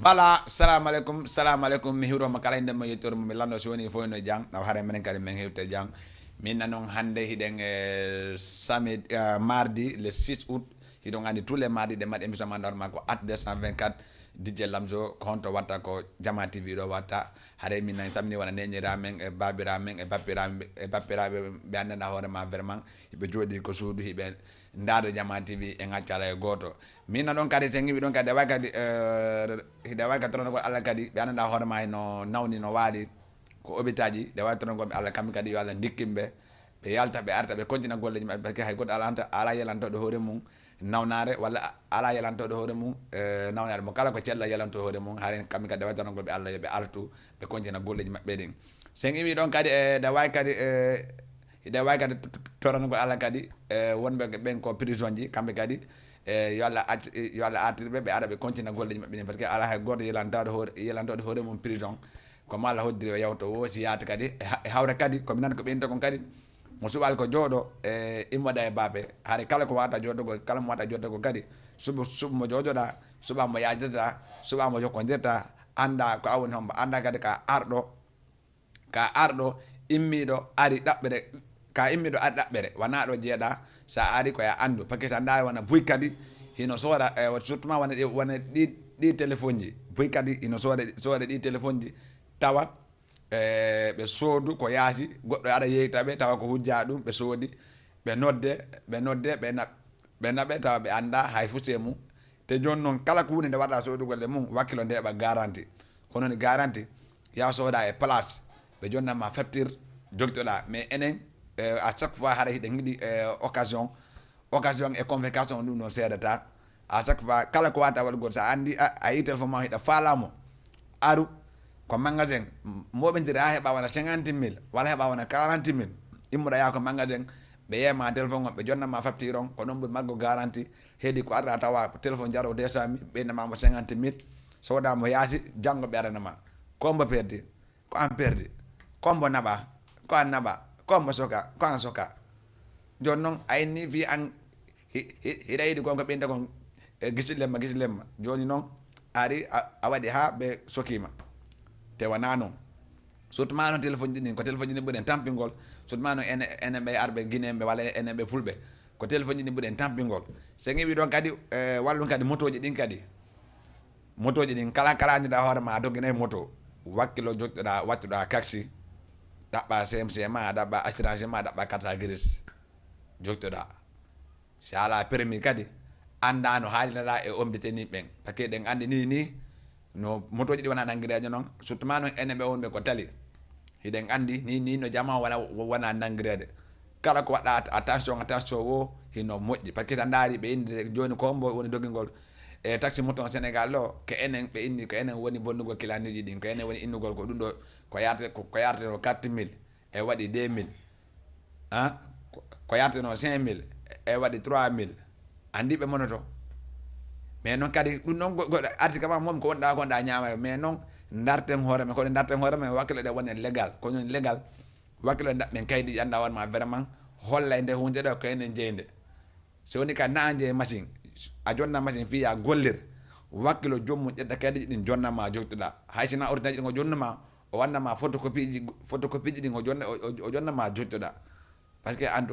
Voilà, salam alaikum mi hiro makala inde mo yettor mo lando soni fo no jang taw hare menen kadi men hewte jang min nanon hande hiden samedi mardi le 6 août hidon andi tous les mardis de mat émission man normal ko at 224 DJ Lamzo ko honto watta ko Jama TV do watta hare min nan samni wana nenira men e babira men e bappira be andana hore ma vraiment be jodi ko suudu hibe ndaado Jama TV e ngaccala e goto min non kadi tengi bi don kadi way kadi hide way kadi tono ko Allah kadi be andana hore ma no nawni no waali ko obitaji de way tono go be Allah kam kadi yo Allah dikkimbe be yalta be arta be kontina golle jima parce que hay goto ala yelanto do hore mum nawnare walla ala yelanto do hore mum nawnare mo kala ko cella yelanto hore mum haren kam kadi de way tono go be Allah be artu be kontina golleji mabbe den sen imi don kadi de way kadi ida way kadi torano go Allah kadi wonbe ben ko prison ji kambe kadi yo Allah artirbe be ara be kontina golleji mabbe parce que ala hay goto yelanto do hore mum prison ko mala hoddiri o yawto wo si yaata kadi hawre kadi ko minan ko ɓenta kon kadi mo suɓal ko jooɗo immada e baabe haare kala ko wata jooɗogo kala mo wata jooɗogo kadi suba mo jooɗoɗa suba mo yajirta suba mo jokkodirta anda ko awoni homba anda kadi ka arɗo immiɗo ari ɗaɓɓere ka immiɗo ari ɗaɓɓere wona ɗo jeeɗa sa ari koya andu par ce que sa ndawi wona buy kadi hino sooda surtout ma wona ɗi téléphone ji buy kadi hino sooda ɗi téléphone ji tawa ɓe soodu ko yaasi goɗɗo aɗa yeytaɓe tawa ko hujja ɗum ɓe soodi ɓe nodde ɓe naɓe tawa ɓe anda hay fuse mum te joni noon kala ko hunde nde waɗa soodugolle mum wakkilo ndeɓa garanti kono ni garanti ya sooda e place ɓe jonnama feftir jogtoɗa mais enen à chaque fois haɗa hiɗen giɗi occasion e convocation ɗum noon seedata à chaque fois kala ko wata waɗugol sa andi a yi téléphone ma hiɗa faalamo aru ko magasin moɓentiri ha heɓa wona 50 000 walla heɓa wona 40 000 immoɗa yaa ko magasin ɓe yeyma téléphone on ɓe jonnama facture on ko ɗon ɓuri maggo garanti heedi ko arata tawa téléphone jaro 200 000 ɓeynamamo 50 000 sodamo yaasi janggo ɓe aranama kombo perdi ko an perdi kombo naɓa ko an naɓa kombo soka ko an soka joni noon ayni fi an hiɗa yiɗi gonko ɓeynta kon gisillemma joni noon ari a waɗi ha ɓe sokima te wona noon surtout ma noon téléphone ji ɗin ko téléphone ji ɗin ɓuuren tampingol surtout ma noon enen ɓe arɓe guinéɓe walla enen ɓe fulɓe ko téléphone ji ɗin ɓuuren tampingol so ƴeewi ɗon kadi wallum kadi moto ji ɗin kadi moto ji ɗin kala andiɗa hoore ma a dogginayi moto wakkilo jottoɗa wattuɗa taxi ɗaɓɓa CMC ma ɗaɓɓa assurance ma ɗaɓɓa carte grise jottoɗa si ala permis kadi anda no haalinoɗa e ombiteni ɓen par ce que ɗen andi ni no motoji ɗi wona nanguirejo noon surtout ma noon enen ɓe wonɓe ko tali hiɗen andi ni no jama wona nanguirede kala ko waɗa attention o hino moƴƴi par ce que sa daari ɓe indi joni kombo woni doggingol e taxi moto Sénégal o ko enen ɓe inni ko enen woni bonnugol kilaniji ɗin ko enen woni innugol ko ɗum ɗo ko yarteno 4 000 e waɗi 2 000 ko yarteno 5 000 e waɗi 3 000 andi ɓe monoto mais noon kadi ɗum noon goɗɗo arti kama moom ko wonɗa ñaama mais noon darten hoore men koɗe darten hoore men wakkilo ɗe wone légal ko non légal wakkilo daɓɓen kaydi anda wonma vraiment holla e nde hunde ɗo ko enen jeyde so woni ka naanje machine a jonna machine fiya gollir wakkilo jommum ƴetta kaydi ɗin jonnama jottuɗa haysina ordinaire ɗin o jonnuma o wannama photocopie ji ɗin o jonnama jottuɗa par ce que en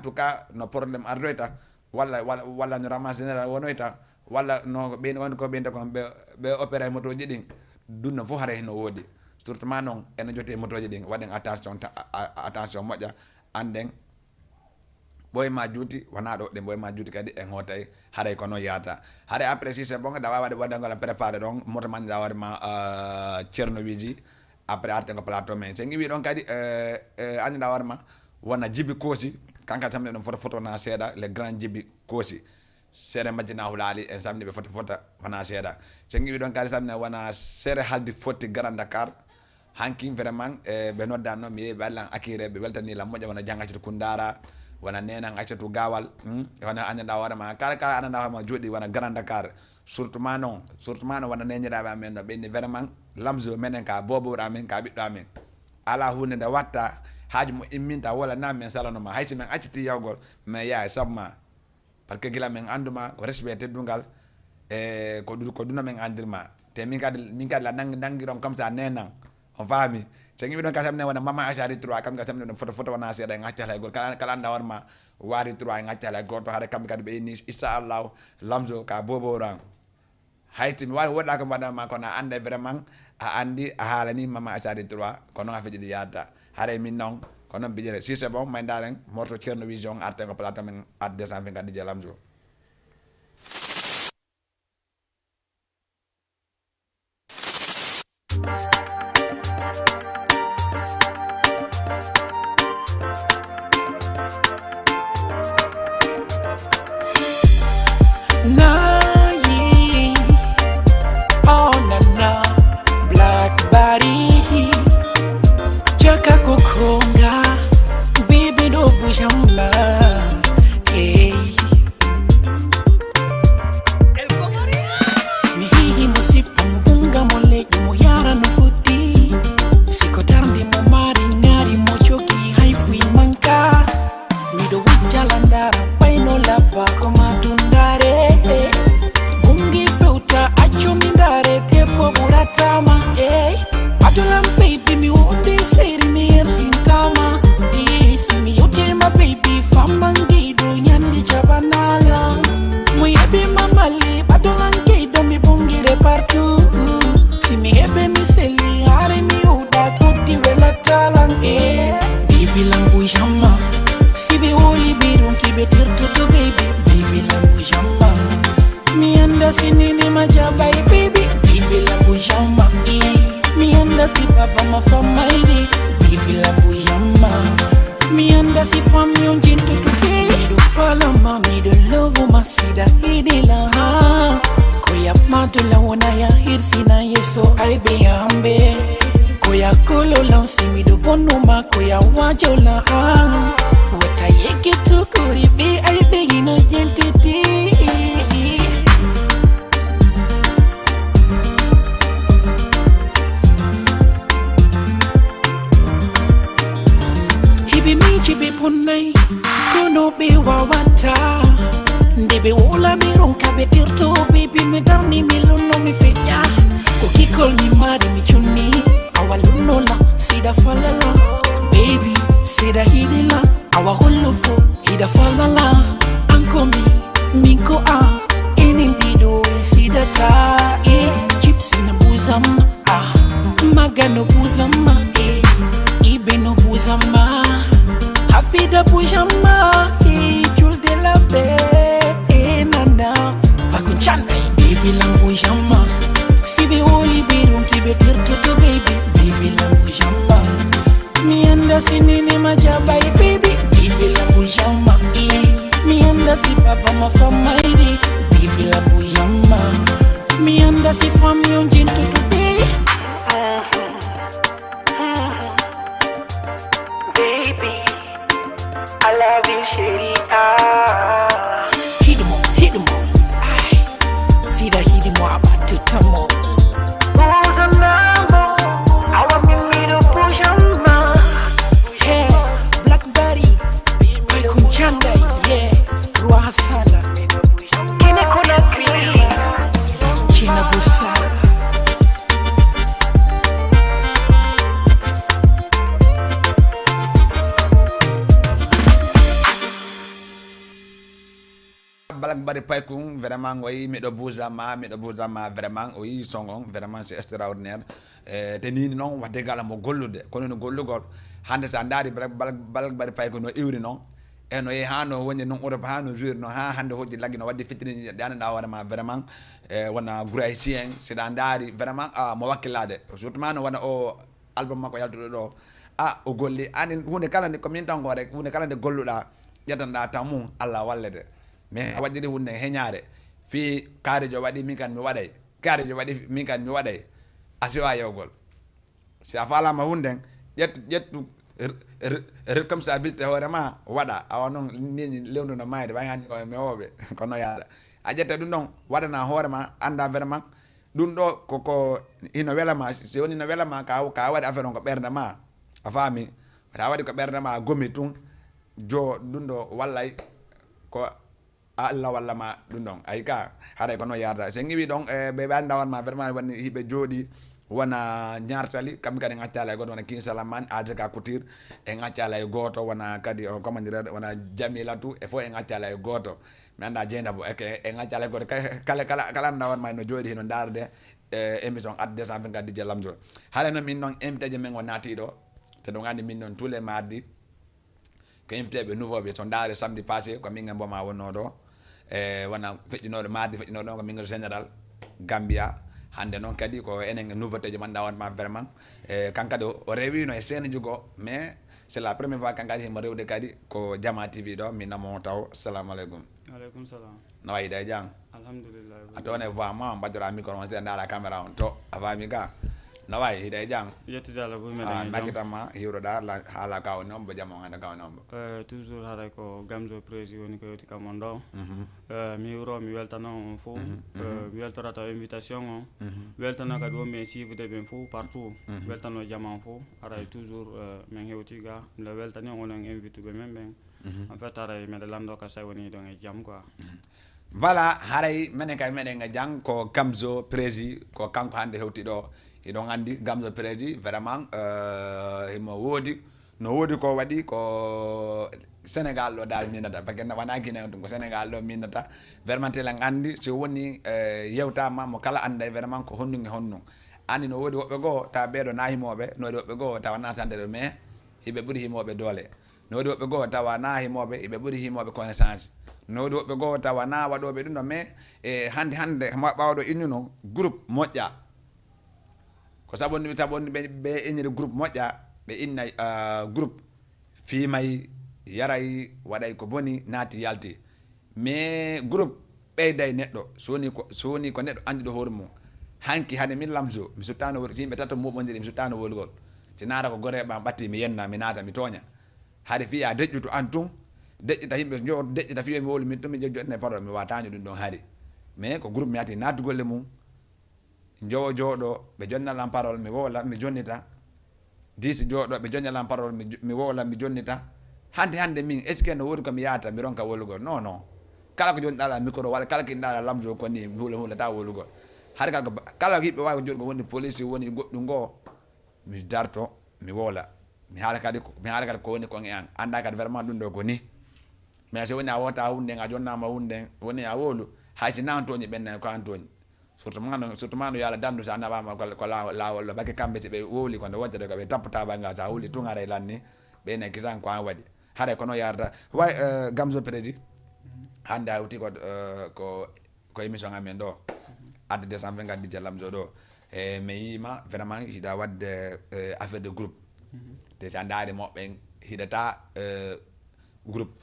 tout cas no probléme ardoyta walla no ramasse général wonoyta walla no ɓen woni ko ɓeynta kon ɓe opéré moto ji ɗin dunno fof hara heno woodi surtout ma noon ene jotte moto ji ɗin waɗen attention moƴƴa anden ɓoyma juuti wona ɗo ɗe ɓoyma juuti kadi en hootay haray ko noon yahata haray après si c'est bon da wawi waɗangol préparé ɗon moto mandiɗa hoorema ceerno wiji après arten ko plateau men sen iwi ɗon kadi anndiɗa hoorema wona Djiby Kossy kanka samne ɗum photo na seeɗa le grand Djiby Kossy sere majjina hulali en samni ɓe fota wona seeɗa so giwi ɗon kadi samne wona sere haldi fotti Grand Dakar hanki vraiment ɓe noddano mi yeeɓe Allah akire ɓe weltanila moƴƴa wona Diang Aissatou Koundara wona Nenan Aissatou Gawal wona anndanɗa hoorema kala anndanɗa hoorema jooɗi wona Grand Dakar surtout ma noon wona neñiraɓe amen no ɓenni vraiment Lamzo menen ka boboɗo amen ka ɓiɗɗo amen ala hunde nde watta haaju mo imminta walla nan men salanoma haysi men acciti yawgol mais yaha sabma par ce que gila men anduma ko respect teddungal e ko duna men andirma te min kadi la nangiron comme ça nenan on faami so ngi don kasam ne wona mama ashari 3 kam kasam ne foto wana seeda ngacca lay gol kala ndawar ma wari 3 ngacca lay goto hare kam kadi be ni inshallah lamzo ka bobo ran hayti mi wadi woda ko bada ma kono ande vraiment a andi a halani mama ashari 3 kono nga fejidi yadda hare min non kono bijere si c'est bon may ndaren morto Thierno Vision arte ko plata men at 224 DJ Lamzo. Bari Paykung vraiment oyi miɗo bousama vraiment oyi songon vraiment c'est extraordinaire te ni non wadde gala mo gollude kono no gollugol hande sa ndaari Balak Bari Paykung no iwri non e no yehi ha no woni non Europe ha no jour no ha hande hoji laggi no wadde fitini de anda warama vraiment wona Guraisi en sida ndaari vraiment mo wakkilade surtout no wana o album makko yaltudo do o golli anin hunde kala ko min tan ko rek hunde kala de golluda yetanda tamu Allah wallede mais a waɗiri hunde heñaare fi kaarijo waɗi min kan mi waɗay kaarijo waɗi min kan mi waɗay a siwa yewgol si a falama hunden ƴettu responsabilité hoorema waɗa awa noon nini lewnu no mayde way hani koye mewoɓe kono yaada a ƴetta ɗum ɗon waɗana hoorema anda vraiment ɗum ɗo koko ino welama si woni no welama ka waɗi affaire on ko ɓerde ma a faami ta waɗi ko ɓerde ma a gomi tun jo ɗum ɗo wallay ko Allah walla ma ɗum ɗon ayi ka haɗa ko noon yarata so ngiwi ɗon ɓe andawan ma vraiment woni hiɓe jooɗi wona ñartali kamɓe kadi ŋaccala e goto wona King Salaman Adeka Couture e ŋaccala e goto wona kadi comment dire wona Jamilatu e fof e ŋaccala e goto mi anda Dieynabou e ŋaccala e goto kala andawan ma no jooɗi hino darde émission adde 224 DJ Lamzo haala noon min noon invité je men o naati ɗo te ɗum andi min noon tous les mardi ko invité ɓe nouveau ɓe so daare samedi passé ko min e mboma wonno ɗo wona feƴƴinoɗo mardi feƴƴinoɗo ɗon ko min général Gambia hande noon kadi ko enen nouveauté je manɗa wonma vraiment kankadi o rewino e scène jugo mais c'est la première fois kankadi himo rewde kadi ko Jama TV ɗo min namo taw assalamu aleykum. Aleykum salam. No wayi ɗe jang Alhamdulillah. a tone voix ma mbaddora micro on te ndara caméra on to a fami ga no wayi hiɗe jang Yettude Allah bo meɗen makkitanma hiwroɗa haala ka woni on bo jam on hande ka woni on bo toujours haray ko Gamzo président woni ko yewti kam on ɗo mi hiwro mi weltano on fof mi weltorata invitation o weltano kadi wonɓe suivde ɓen fof partout weltano jama on fof haray toujours min hewti ga mbiɗa weltani on onon invite ɓe men ɓen en fait haray meɗe lamdo ka sa woni ɗon e jaam quoi voilà haray menen kay meɗen e jang ko Gamzo prési ko kanko hande hewti ɗo iɗon andi Gamzo prési vraiment himo woodi no woodi ko waɗi ko Sénégal ɗo dal minata par ce que wona Guinée ɗum ko Sénégal ɗo minata vraiment telen andi so woni yewtama mo kala anda vraiment ko honnun e honnun andi no woodi woɓɓe goo tawa ɓeeɗo na himoɓe no woodi woɓɓe goo tawa natandere mais hiɓe ɓuuri himoɓe doole no woodi woɓɓe goo tawa na himoɓe hiɓe ɓuuri himoɓe connaissance no woodi woɓɓe goo tawa na waɗoɓe ɗum ɗo mais hande ɓawɗo innuno groupe moƴƴa ko sabonni ɓe inniri groupe moƴƴa ɓe inna groupe fiimay yaray waɗay ko boni naati yalti mais groupe ɓeyday neɗɗo so woni ko neɗɗo andiɗo hoore mum hanki hade min Lamzo mi suttano so yimɓe tato moɓodiri mi suttano wolgol si naata ko gore ɓam ɓatti mi yenna mi naata mi tooña hade fiya deƴƴutu an tun deƴƴita yimɓe jo deƴƴita fiyo mi wolu min tun mi joɗɗine parole mi wataño ɗum ɗon haari mais ko groupe mi yati nattugolle mum jowo jooɗo ɓe jonnalan parole mi wola mi jonnita 10 jooɗo ɓe jonnalan parole mi wola mi jonnita hande min est ce que no woodi komi yahata mi ronka wolugol non kala ko jonɗaɗa micro walla kala ko inɗaɗa Lamzo koni hulata wolugol haade kala hiɓɓe wawi ko jooɗi ko woni police woni goɗɗum goo mi darto mi woola mi haala kadi ko woni kon e an anda kadi vraiment ɗum ɗo ko ni mais so woni a wota hunde a jonnama hunde woni a woolu haysi nan toñi ɓenne ko an toñi surtout ma no yo Allah dandu sa naɓama ko lawol ɗo bakke kamɓe si ɓe wowli konde woddede ko ɓe tappata banggal sa huuli tun haray lanni ɓeyne kisan ko an waɗi haɗa kono yarata way Gamzo prédi hande hawti ko émission amen ɗo adde 224 DJ Lamzo ɗo mi yima vraiment hiɗa wadde affaire de groupe te sa daari moɓɓen hiɗata groupe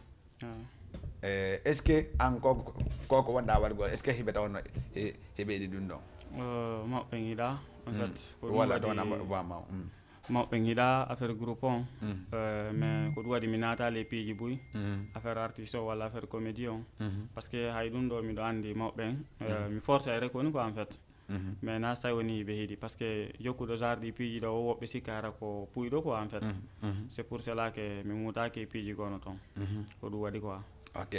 est ce que an koko wonɗa waɗgol est ce que hiɓeta wonno heɓeɗi ɗum ɗon moɓɓen hiɗa en fait walla ɗon voima moɓɓen hiɗa affaire groupe on mais ko ɗum waɗi mi natali piiji boyi affaire artiste o walla affaire comédie on par ce que hay ɗum ɗo miɗo andi moɓɓen mi force e rek woni quoi en fait mais na so tawi woni hiɓe heeɗi par ce que jokkuɗo genre ɗi piiji ɗo o woɓɓe sikka hara ko puyɗo quoi en fait c'est pour cela que mi mutaki piiji gono toon ko ɗum waɗi quoi ok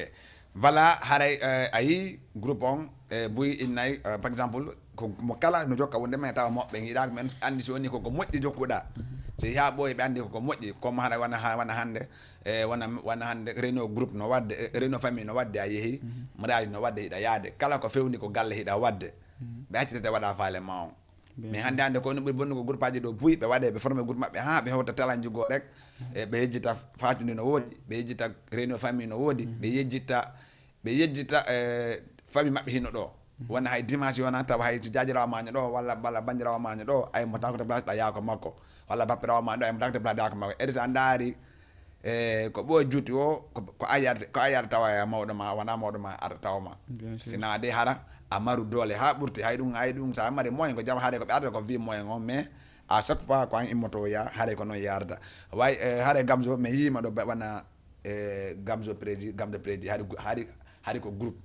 voilà haray a yi groupe on boyi innayyi par exemple mo kala no jokka wonde men tawa moɓɓe hiɗaka men andi so woni koko moƴƴi jokkuɗa so ha ɓooyi ɓe andi koko moƴƴi comme haɗa wona hande wona hande réunion groupe no wadde réunion famille no wadde a yeehi mariage no wadde hiɗa yaade kala ko fewni ko galle hiɗa wadde ɓe accitete waɗa faale ma on mais hande ko no ɓuri bonnugo groupe aji ɗo buuyi ɓe waɗe ɓe formé groupe maɓɓe ha ɓe hewta talanji goo rek ɓe yejjita fatude no woodi ɓe yejjita réunion famille no woodi ɓe yejjita famille maɓɓe hino ɗo wona hay dimanche yona tawa hay si jajirawo maño ɗo walla bandirawo maño ɗo ay mo tanko to place ɗa yaako makko walla bappirawo ma ɗo ay mo tanko to place yaako makko ede sa daari ko ɓooy juuti o ko ayata tawa e mawɗo ma wona mawɗo ma ara tawa ma sina de hara a maru doole ha ɓurti hay ɗum sa mari moyen ko jam haade ko ɓe arata ko wi moyen on mais à chaque fois ko an immoto ya haade ko noon yarata way haade Gamzo mi yima ɗo wona Gamzo prédi haade ko groupe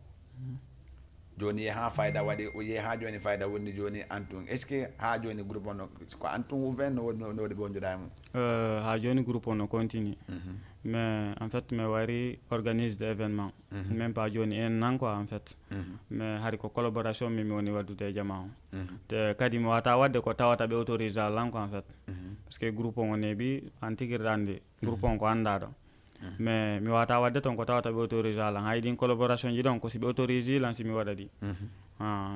joni ha fayda waɗi ha joni fayda wonni joni antum est ce que ha joni groupe on ko antum ouvert no woodi ɓe wonduɗa mum ha joni groupe on no continue mais en fait mi wari organise des événements même pas joni en an quoi en fait mais hari ko collaboration mi woni waddude e jama o te kadi mi wata wadde ko tawata ɓe autorisé lan quoi en fait parce que groupe on neeɓi an tigirɗandi groupe on ko anda ɗo mais mi wata wadde ton ko tawata ɓe autorisé lan hay ɗin collaboration ji ɗon ko si ɓe autorise lan si mi waɗa ɗi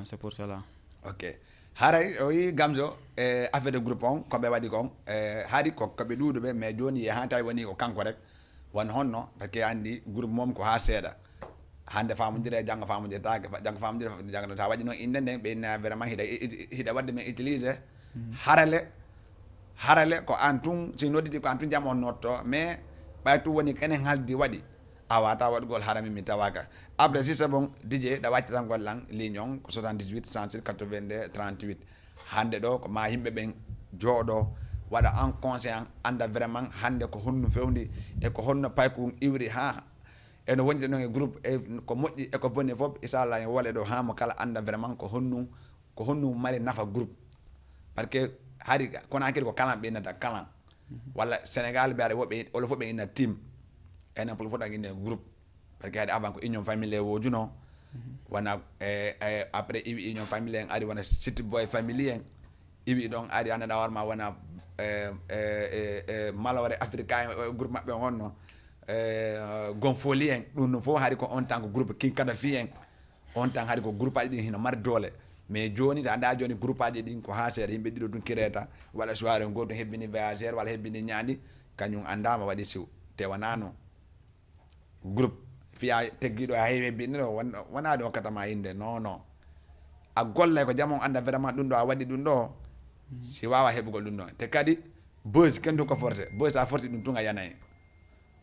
c'est pour cela. Ok, haray o yi Gamzo affaire de groupe on koɓe waɗi kon haari koɓe ɗuuɗuɓe mais joni ye han tawi woni ko kanko rek won honno par ce que andi groupe mom ko ha seeɗa hande famodire janggo famodirtake janggo famodire janggo sa waɗi noon inde nden ɓe inna vraiment hiɗa wadde men utilisé harale ko an tun si nodditi ko an tun jam on notto mais ɓay tun woni enen haldi waɗi a wata waɗugol harami mi tawaka après si c'est bon DJ ɗa waccitangol lan ligne on ko 78 107 82 38 hande ɗo ko ma yimɓe ɓen jooɗo waɗa en conscient anda vraiment hande ko honno fewndi e ko honno payko iwri ha eno wonde noon e groupe e ko moƴƴi e ko bonni fof inchallah en wole ɗo ha mo kala anda vraiment ko honno mari nafa groupe par ce que haari Conakry ko kalan ɓe innata kalan walla Sénégal ɓe aɗa woɓɓe olo fof ɓe inna team enen pol fof ɗa inne groupe par ce que haade avant ko union familier wojuno wona après iwi union familier en ari wona city boy family en iwi ɗon ari andanɗa hoorema wona malore africain groupe maɓɓe honno gonfoli en ɗum no fof haari ko on tan ko groupe king kadafi en on tan haari ko groupe aji ɗin hino mari doole mais joni so anda joni groupe aji ɗin ko ha seeɗa yimɓe ɗiɗo ɗum kireta waɗa soirée goto hebbini voyageur walla hebbini ñaandi kañum andama waɗi siw te wona noon groupe fiya teggiɗo ha heewi hebbini ɗo wona ɗo hokkatama inde non a gollay ko jamon anda vraiment ɗum ɗo a waɗi ɗum ɗo si wawa heɓugol ɗum ɗon te kadi buzz kendu ko forte buzz a forti ɗum tun a yanayi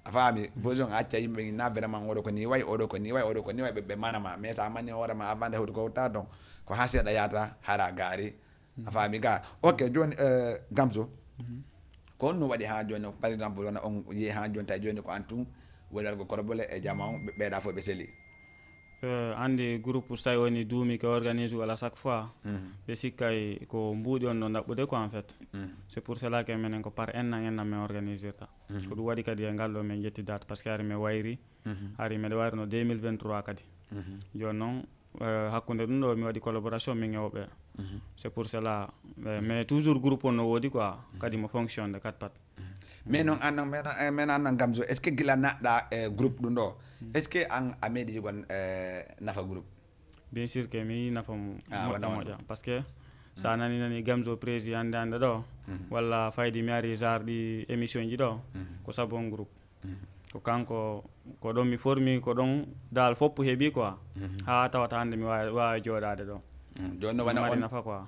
a faami buzz on acca yimɓe na vraiment oɗo ko ni way oɗo ko ni way oɗo ko ni way ɓe manama mais sa manni hoorema avant de hewde ko ta donc ko ha seeɗa yata hara gaari a faami ga ok joni Gamzo ko on no waɗi ha joni par exemple wona on yi ha joni tawi joni ko an tun woɗalgo korbole e jama on ɓeeɗa fof ɓe seeli andi groupe so tawi woni duumi ko organise wala chaque fois ɓe sikkay ko mbuuɗi on ɗo ɗaɓɓude ko en fait c'est pour cela que minen ko par en an min organisirta ko ɗum waɗi kadi e ngal ɗo min ƴetti date par ce que ari mi wayri ari mbiɗa wayri no 2023 kadi joni noon hakkude ɗum ɗo mi waɗi collaboration min e woɓɓe c'est pour cela mais toujours groupe on no woodi quoi kadi mo fonctionne quatre pat mais noon an men an Gamzo est ce que gila naɗɗa groupe ɗum ɗo est ce que an a meeɗi gon nafa groupe bien sûr que mi nafa moƴƴa par ce que sa nani Gamzo président hande ɗo walla faydi mi ari genre ɗi émission ji ɗo ko sabu on groupe ko kanko ko ɗon mi formi ko ɗon dal foppu heeɓi quoi ha tawata hande mi wawi jooɗade ɗo joni no wona on nafa quoi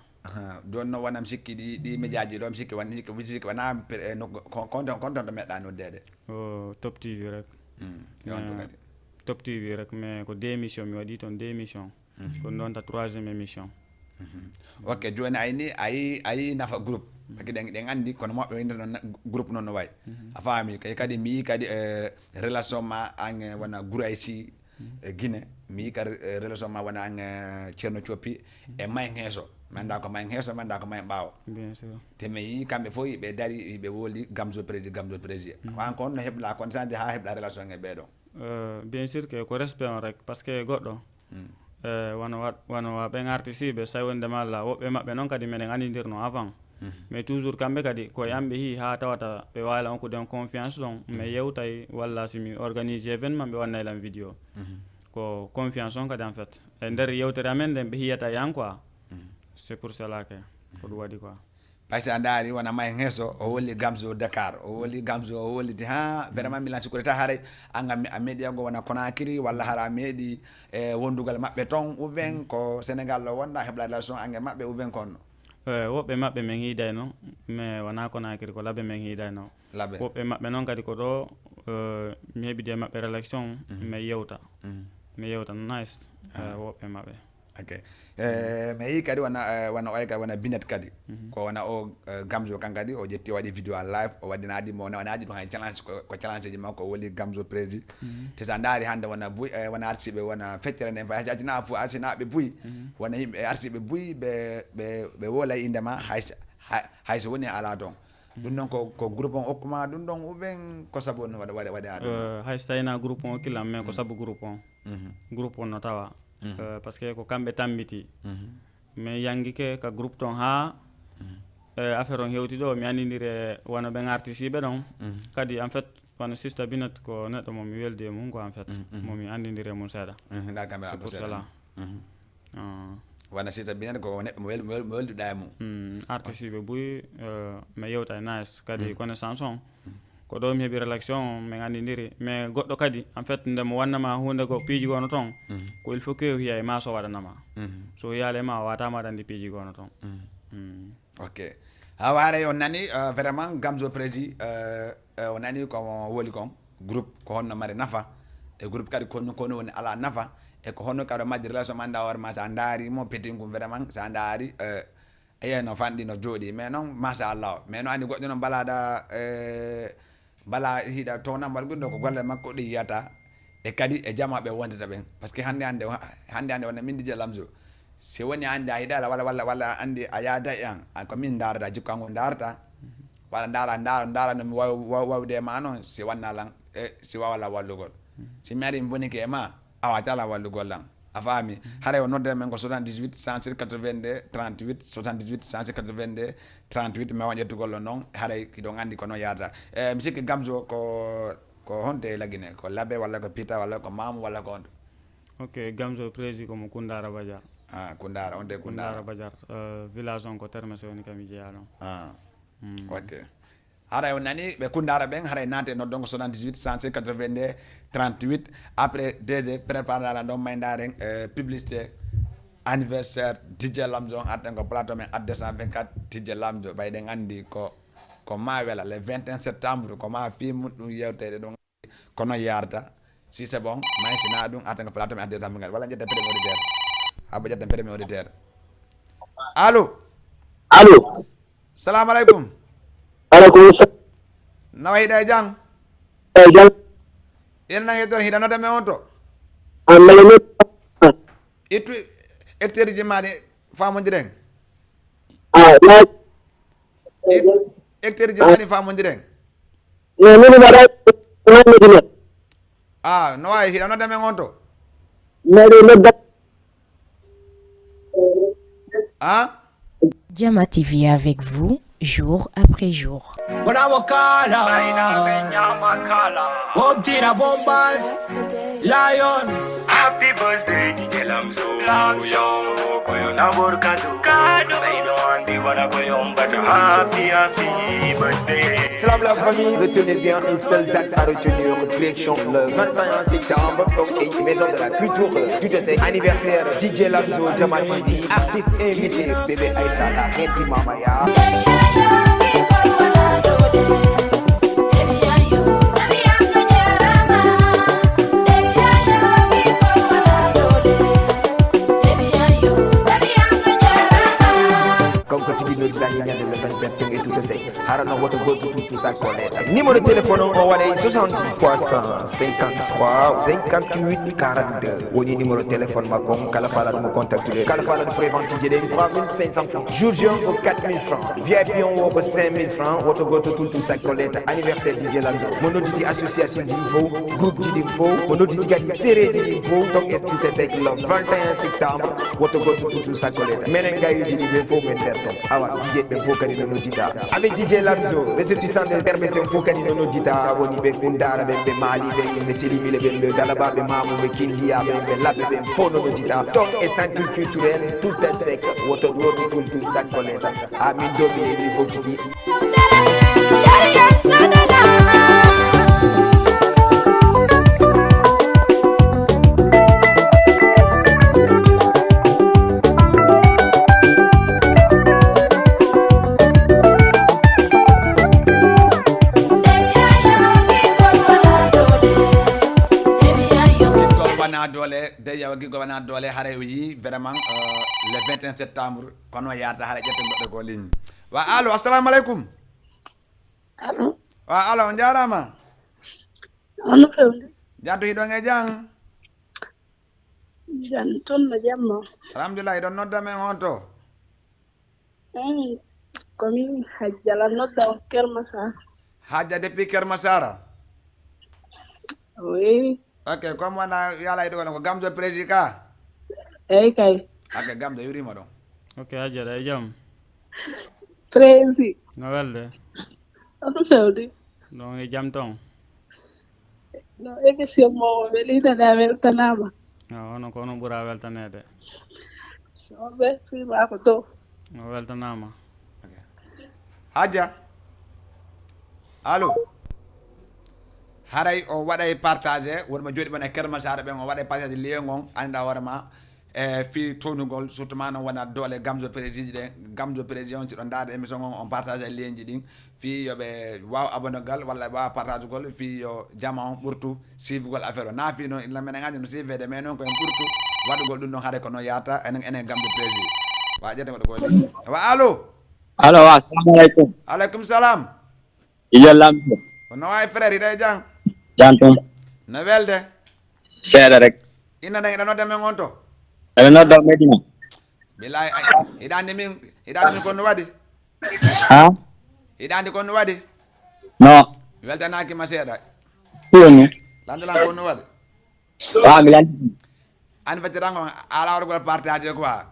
joni noon wonam sikki ɗi média ji ɗo mi sikki wona konton ɗo meɗɗa noddede Top TV rek yonto kadi Top TV rek mais ko 2 émission mi waɗi toon 2 émission ko ɗon ta 3e émission ok joni ayi nafa groupe par ce que ɗen andi kono moɓɓe winde noon groupe noon no way a faami kadi mi yi kadi relation ma an wona Gouray-Sy Guinée mi yi kadi relation ma wona an ceerno Coppi e may heeso manda ko may heeso manda ko may ɓaawo bien sûr te mi yi kamɓe fof ɓe dari ɓe woli Gamzo président an ko on no heɓla kon sande ha heɓla relation e ɓeɗo bien sûr que ko respect on rek par ce que goɗɗo wono ɓen artiste ɓe so tawi wondema Allah woɓɓe maɓɓe noon kadi meɗen andidirno avant mais toujours kamɓe kadi koye amɓe hi ha tawata ɓe wawla on ko den confiance ɗon mais yewtay walla simi organise événement ɓe wannaylam vidéo ko confiance on kadi en fait e nder yewtere amen nden ɓe hiyata yan quoi c'est pour cela que ko ɗum waɗi quoi par ce que a daari wona may heeso o wolli Gamzo Dakar o wolli Gamzo o wolliti ha vraiment milan sécurité haaray an a meeɗi yango wona Conakry walla hara meeɗi wondugal maɓɓe toon ou bien ko Sénégal ɗo wonɗa heɓla relation ange maɓɓe ou bien konno woɓɓe maɓɓe min hiidayno mais wona Conakry ko labbe min hiidayno woɓɓe maɓɓe noon kadi ko ɗo mi heɓide e maɓɓe relation mi yewta nice woɓɓe maɓɓe ok mais yi kadi wona oy kadi wona binet kadi ko wona o Gamzo kan kadi o ƴetti o waɗi vidéo live o waɗinadimo wona aji ɗum hay challenge ko challenge ji makko o woli Gamzo prési te sa daari hande wona buy wona artiɓe wona feccere nde fa atina fo arsinaɓe buy wona yimɓe artiɓe buy ɓe wolay indema hay so woni ala toon ɗum ɗon ko groupe on hokkuma ɗum ɗon uben ko sabu on waɗa hay so tawina groupe on hokkilam mais ko sabu groupe on groupe on no tawa par ce que ko kamɓe tambiti mais yanguike ka groupe ton ha affaire on hewti ɗo mi andidire wona ɓen artisiɓe ɗon kadi en fait wano sista binet ko neɗɗo momi weldi e mum ko en fait momi andidire mum seeɗa c'est pour cela wana sista binet ko neɗɗo mo welduɗa e mum artisiɓe ɓuyi mi yewta e nice kadi connaissance on ko ɗo mi heeɓi rélaction min andidiri mais goɗɗo kadi en fait ndemo wannama hunde ko piiji gono toon ko il faut que hiya e ma so waɗanama so yiyale ma watama aɗa andi piiji gono toon ok ha waare on nani vraiment Gamzo Prési o nani ko woli kon groupe ko honno mari nafa e groupe kadi kono woni ala nafa e ko honno kadi majji relation manda hoore ma sa daari mo petingum vraiment sa daari eyi no fanɗi no jooɗi mais noon machallah mais no andi goɗɗo noon mbalaɗa bala hiɗa townambal gonɗo ko golle makko ɗo yiyata e kadi e jamaɓe wontata ɓen par ce que hande wona min DJ Lamzo si woni andi a yiɗala walla andi a yaada e an ko min darata jikko ango darata walla dara no mi wawde ma noon si wannalan si wawala wallugol si mi ari mi bonike e ma a watala wallugol lan a faami haray o nodde men ko 78 106 82 38 78 106 82 38 mi wawa ƴettugol noon haray kiɗo andi ko noon yarata mi sikki Gamzo ko honte lagine ko Labbe walla ko Pita walla ko Mamou walla ko honto ok Gamzo Prési komo Koundara Badiar Koundara on de Koundara Badiar village on ko terme sewni kam jeeya ɗon ok haray on nani ɓe Koundara ɓen haray nante noddon ko 78 106 82 38 après DG préparala ɗon maydaren publicité anniversaire DJ Lamzo arten ko plateau men ad 224 DJ Lamzo ɓayɗen andi ko ma wela le 21 septembre ko ma fi muɗum yewtede ɗon kono yarata si c'est bon maysina ɗum arten ko plateau men ad 224 walla ƴetta premier auditeur aba ƴetten premier auditeur allo salamu aleykum aleykum salam nawa hiɗa e jang jang yen nan heddore hiɗa nodda me on to ittu hectaire ji maɗi famodiren hectaire ji maɗi famodiren no wawi hiɗa nodda men on to Diama TV avec vous, jour après jour. Lion, happy birthday, DJ Lamzo. Salam la famille, retenez bien une seule date à retenir, direction le 21 septembre, ok, maison de la culture du Dessec, anniversaire DJ Lamzo, Diama TV, artiste invité, bébé Aïcha, la reine du Mamaya. Numéro de téléphone on va 70 353 58 42. Woni numéro de téléphone ma kon kala fala mo contacter kala fala préventif de 3500 francs. Jour on 4000 francs. VIP on ko 5000 francs. Woto goto tout sa colette anniversaire DJ Lamzo. Mono di association d'info, groupe d'info, mono di gadi série d'info donc est tout est le 21 septembre. Woto goto tout sa colette. Menen gayu di info men terton. Awa DJ be fokani no dita. Avec DJ Lamzo, ressortissant de permission fokani no dita woni be Koundara be Mali be Telimile be Dalaba be Mamou be Kindia be Labbe be fono no dita. Donc est centre culturel tout est sec. Woto goto tout sa colette. Amin domi niveau qui gigo wana dole hare yi vraiment le 21 septembre kono yarta hare jette goddo ko ligne wa allo assalamu alaikum allo wa allo on jarama ono fewde jaddu hido nge jang jan ton na jamma alhamdulillah don nodda men on to komin hajjala nodda Kermasa. Haja depuis Ker Masara. Oui. Ok, comme wana yala ido ko gamzo président ka. Eyi kay. Ok, gamzo yuri mo don. ok hajjata e jam Prési. no welde Ano fewde? donc e jam ton No émission mo welitade a weltanama. hono ko onon ɓuura weltanede So weltima ko to. no weltanama Haja. Allo. Haray o waɗay partagé wonmo jooɗi ɓone Ker Masara ɓen o waɗay partagé liengon anda hoorema fi tonugol surtout ma noon wona doole gamzo président ɗen gamzo président on ciɗon daade émission on partagé lien ji ɗin fi yoɓe waw abonogal walla wawa partage gol fi yo jama on ɓurtu suivegol affaire o naafi noon illa minen gandi no suivede mais noon koyen ɓurtu waɗugol ɗum ɗon haade ko noon yata enen gamzo président wa ƴette goɗo ko li wa allo allo assalamu aleykum aleykum salam ijo lamto no wawi frère hiɗa jang jantum no welde seeɗa rek inna ɗen iɗa nodda men on to eɓe nodda medina bilay hiɗande min kon no waɗi ha hiɗande kon no waɗi no mi weltanakima seeɗa ɗiyoni landalan kon no waɗi mi lanti an fettirango ala waɗugol partagé quoi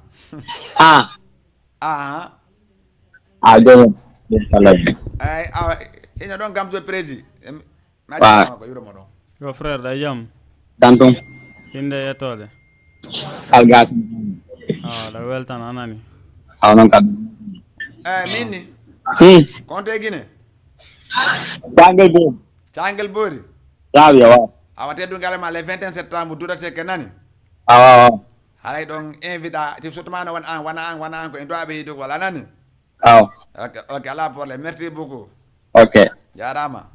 joni ay awa hiño ɗon gamzo prési Wa. ko yuromo ɗon yo frère ɗa e jam jantum inde e yettode algas ɗa weltana anani noon kam min ni konte guine tangel bo cangel boori rawiya wa awa teddungale ma le 21 septembre durate ke nani awa haray ɗon invita ti surtout ma no wona an ko en dowaɓe yiidugo wala nani aw ok ala problème merci beaucoup ok jarama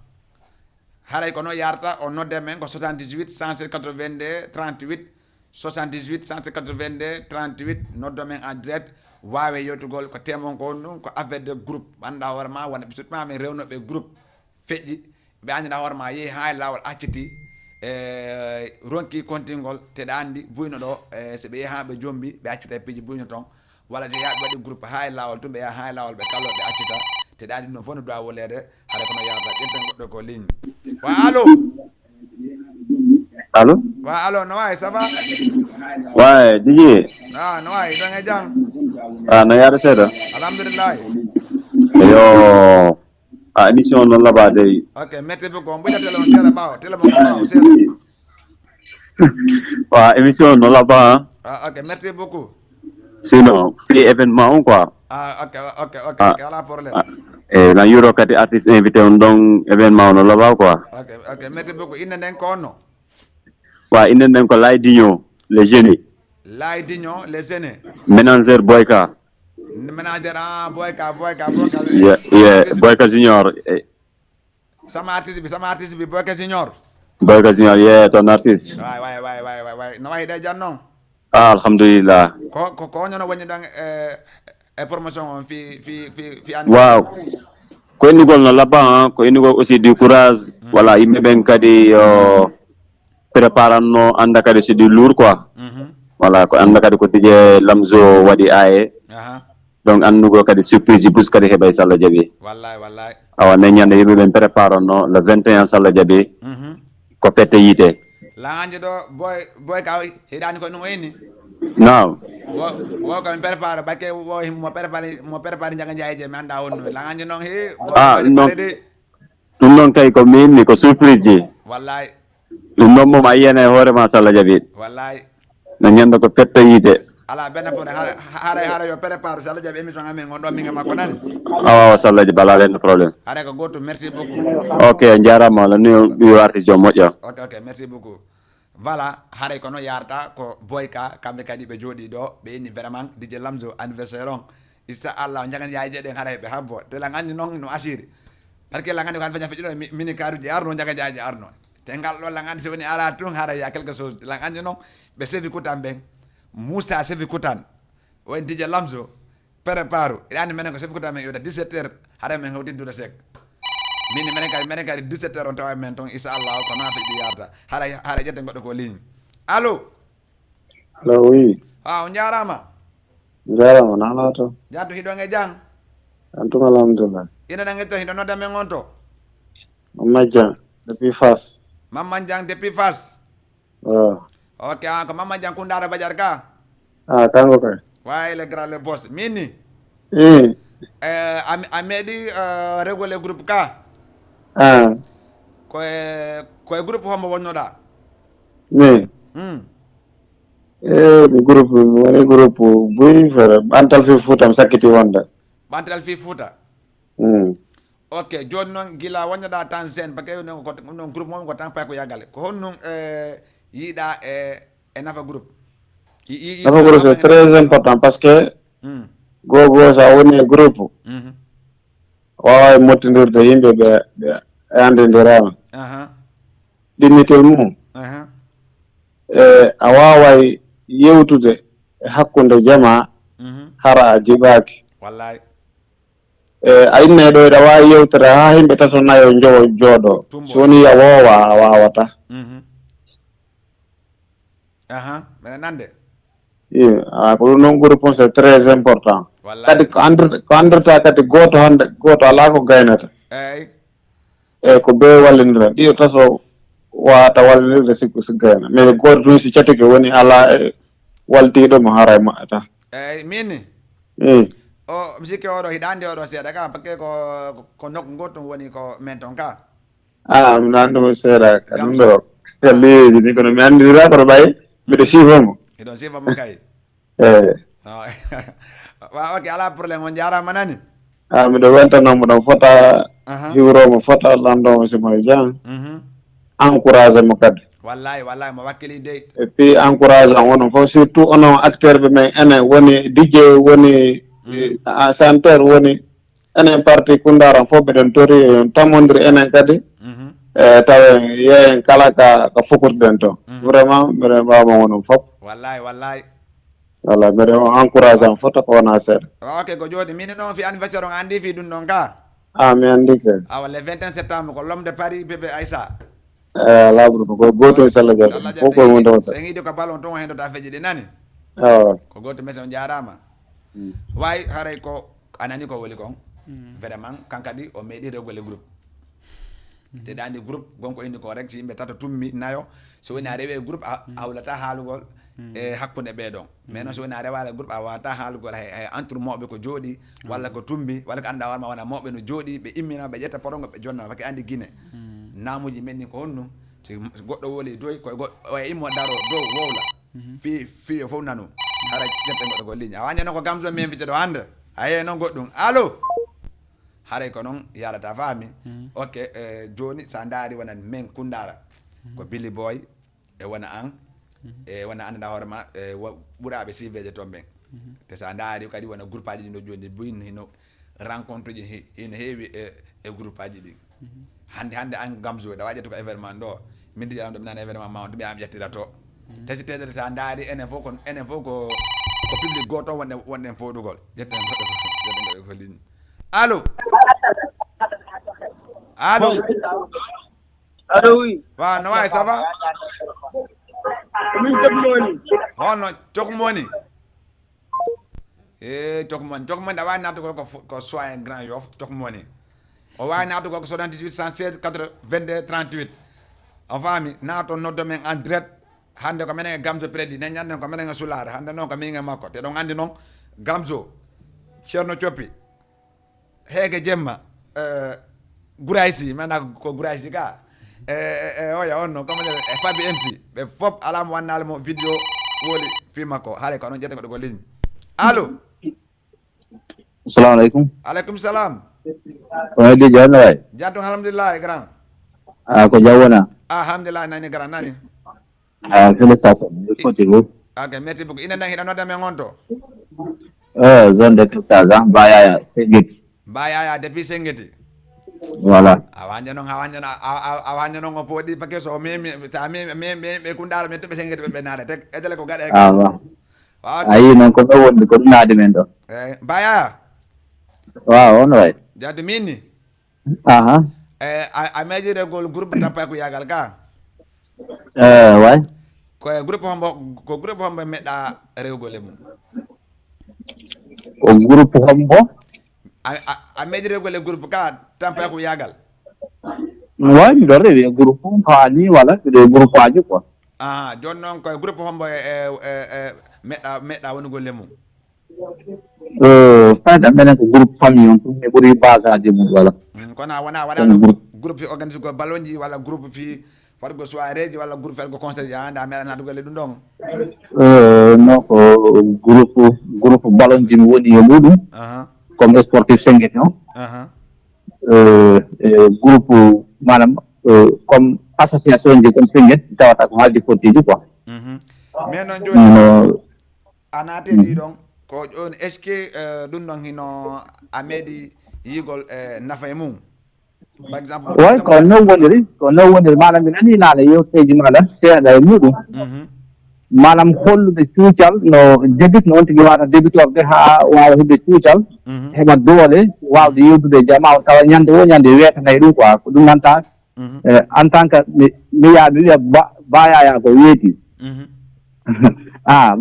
haray ko noon yarata o nodde men ko 78 107 82 38 78 107 82 38 noddo men en direct wawe yettugol ko temon ko on ɗum ko affaire de groupe anda hoore ma wona surtout ma min rewnoɓe groupe feƴƴi ɓe andina hoore ma yeehi ha e lawol acciti ronki kontingol teɗa andi buyno ɗo so ɓe yeehi ha ɓe jombi ɓe accita e piiji buyno ton walla te yaɓe waɗi groupe ha e lawol tum ɓe yaha ha e lawol ɓe kallo ɓe accita teɗa andi ɗum fof no dowa wolede haɗa kono yarata ƴetten goɗɗo ko ligne wa allo allo wa allo no wawi ça va way diji no wawi ɗon e jang no yaada seeɗa alhamdulillahi yo émission noon laɓade ok merci beaucoup on ɓuyɗa télé on seeɗa ɓaawo télé mo ko ɓaawo seeɗa wa émission noon laɓa ok merci beaucoup sinon fi événement on quoi ok ala probléme na yuro kadi artiste invité on ɗon événement no laɓa quoi ok merci beaucoup inde nden ko onno wa inde nden ko Laydignon les jeunes Laydignon les aînés ménageur Boyka ménagère Boyka Boyka junior sama artiste bi Boyka junior Boyka junior ton artiste way no wayi ɗe jan noon alhamdulillah ko ñono woni ɗon e promotion on fi an waaw ko innugol no laɓa ko innugol aussi du courage voilà yimɓe ɓen kadi préparanno anda kadi c'est du lourd quoi voilà ko anda kadi ko tije Lamzo waɗi aye donc andugo kadi surprise ji bus kadi heɓay so Allah jaaɓi wallahi awa ne ñande yimɓe ɓen préparanno le 21 so Allah jaaɓi ko pette yiite laanje ɗo boy ka hiɗani ko ɗum o inni non wo kam préparé bakke mo préparé jaga jayje mi anda wonno laanje noon he non ɗum noon kay ko mi inni ko surprise ji wallahi ɗum noon moom a yiyane hoorema so Allah jaaɓi wallahi no ñande ko pette yiite ala benn pone haara yo préparé so Allah jaaɓi émission amen on ɗo minga makko nani awa so Allah jaaɓi ala len probléme haara ko goto merci beaucoup ok jarama ala ni ɓiyo artiste jo moƴƴo ok merci beaucoup voilà haray kono yarata ko boyka kamɓe kadi ɓe jooɗi ɗo ɓe inni vraiment DJ Lamzo anniversaire on inchallah jagani yayje ɗen haray ɓe habbo te la gandi noon no asiri par ce que la gandi ko han feña feƴƴiɗo mini karuji arno jaga jayje arno te ngal ɗo la gandi so woni ala tun haray ya quelque chose la gandi noon ɓe sevi kutan ɓen Moussa sevi kutan woni DJ Lamzo prépare iɗani menen ko sevi kutan men ƴewta 17 heures haray men hawti dura sek mini menen kadi 17 heures on tawa men toon inchallah ko noon feƴƴi yarata haray ƴetten goɗɗo ko ligne allo oui on jarama jarama nana to jatto hiɗon e jang Antum alhamdulillah. ina nangeto hino no dame ngonto Mamajan depuis Fass. Mama Jang depuis Fass Oh. ok ko Mama Jang kundara bajar ka Kango kay. way le grand le boss mini Eh. amedi regole groupe ka koye groupe hombo wonnoɗa Ni. Mi groupe woni groupe buy fere bantal fi futam sakiti wonda. ɓantal fi fouta ok joni noon gila wonnoɗa tan sen parce que non groupe momi ko tan pay ko yagale ko honnon yiiɗa e nafa groupe Nafa groupe c'est très important parce que gogo sa woni groupe wawa mottindirde yimɓe ɓe andidirama ɗinnitel mum a waway yewtude e hakkunde jama hara a jiɓaki wallahi a inne ɗo ɗa wawi yewtere ha yimɓe tato nayo jooɗo so woni a woowa a wawata mene nande ko ɗum noon groupe on c'est très important kadi ko andirta kadi goto ala ko gaynata eyyi ko be wallidira ɗiɗo tato wawata wallidirde sikku si gayna mais goto tun si catike woni ala e waltiɗomo hara e maɓɓe tan eyyi minni o msikki oɗo hiɗa andi oɗo seeɗa ka parce que ko nokku gotum woni ko men ton ka mi nannduma seeɗa ka ɗum ɗo kalliiji ni kono mi anndira kono ɓay mbiɗo siifomo iɗon siifomo kay eyyi ok ala probléme on jarama nani miɗo weltanomo ɗon fota hiwromo fota landomo simo e jan encouragé mo kadi wallahi mo wakkili dey et puis encouragé an wonon fof surtout onon acteur ɓe men enen woni DJ woni chanteur woni enen parti kundaran fof ɓeɗen tori on tammodiri enen kadi tawa yeeyen kala ka fokurɗen to vraiment mbiɗen mbawma wonon fof wallahi walla mbiɗen encouragé an fota ko wona seeɗa ok ko joni min ɗon fi anniversaire on andi fi ɗum ɗon ka mi andi ke awa le 21 septembre ko l'homme de Paris bébé Aïssa labruɗo ko goto e sallah jaɓe fof koye mum tawata sen yiiɗi ko ballon ton hendota feji ɗi nani ko goto message on jarama wawi haray ko anani ko woli kon vraiment kankadi o meeɗi regole groupe teɗa andi groupe gonko indi ko rek so yimɓe tata tummi nayo so woni a rewi groupe a hawlata haalugol e hakkude ɓeɗon mais noon so woni a rewala groupe a wawata haalugol hay entre mawɓe ko jooɗi walla ko tumbi walla ko anda warma wona mawɓe no jooɗi ɓe immina ɓe ƴetta porongo ɓe jonnama parce que andi Guinée namuji men ni ko honnum si goɗɗo woli doy koye goɗɗo o immo daro dow wowla fi o fof nanu hara ƴetten goɗɗo ko ligne a wañano ko Gamzo mi invité ɗo hande a yeey noon goɗɗum allo haray ko noon yarata faami ok joni sa daari wonan men Kundara ko Billy Boy e wona an e wona annda hoore ma ɓuraɓe civeje toon ɓen te sa daari kadi wona groupe aji ɗi ɗo joni boyin hino rencontre ji hino heewi e groupe aji ɗi hande an Gamzo ɗa waƴete ko événement ɗo min diƴaram ɗo mi nana événement ma on to ɓiyami ƴettira to tesitedere sa daari enen fof ko public goto wonɗen poɗugol ƴetten goɗɗo ko ligne allo oui wa no wawi ça va min Tokmoni hono Tokmoni Tokmoni ɗa wawi nattugol ko soin Grand Yoff Tokmoni o wawi nattugol ko 78 116 22 38 o faami nato noddo men en direct hande ko menen e Gamzo prédi ne ñanden ko menen e Soulare hande noon ko min e makko te ɗon andi noon Gamzo ceerno coppi heege jemma Gouraysi mana ko Gouraysi ka oya on noon comme e Fabi MC ɓe fof alamo wannale mo vidéo woli fi makko haare ko noon jette koɗo ko ligne allo assalamu aleykum aleykum salam kono di jawno way jattum alhamdulillah e grand ko jawwona alhamdulillah nani grand nani félicitation foti fof ok merci beaucoup ina nang hiɗanodde men on to zone de captage Bayaya Sengheti Bayaya depuis Sengheti voilà a waña noon o pooɗi parce que so memi sa ɓe Kundara men toɓe Sengheti ɓe naade te edele ko gaɗe ayi noon ko ɗo wonde ko ɗum naade men ɗo Bayaya waaw on way jaddu min ni aha a meeɗi regol groupe tampay ko yagal ka way ko groupe hombo meɗɗa rewgol e mum o groupe hombo a meedi regole groupe ka tampa ko yagal Ouais, mi ɗo rewi groupe kaani wala de groupe aji quoi. Joni noon koye groupe hombo meɗɗa woni golle mum Fayda menen ko groupe famille on ɗum mi ɓuri base aji mum wala. kono a wona waɗaɗo groupe fi organise ko ballonji walla groupe fi waɗgo soirée ji walla groupe fergo concert ji anda meɗa naɗo golle ɗum ɗon Non ko groupe ballonji mi woni e muɗum comme sportif Senghete on groupe manam comme association ji comme Senghete tawata ko haaldi fotiji quoi. mais noon joni a naate ɗi ɗon ko joni est ce que ɗum ɗon hino a meeɗi yigol nafa e mum par exemple way ko non woniri manam mi nani naane yewteji maɗa seeɗa e muɗum manam hollude cuucal no début no on tigi wata débutorde ha wawa hebde cuucal heɓa doole wawde yewtude jama tawa ñande o ñande wetanayi ɗum quoi ko ɗum nanta en tant que mi wiya bayaya ko weeti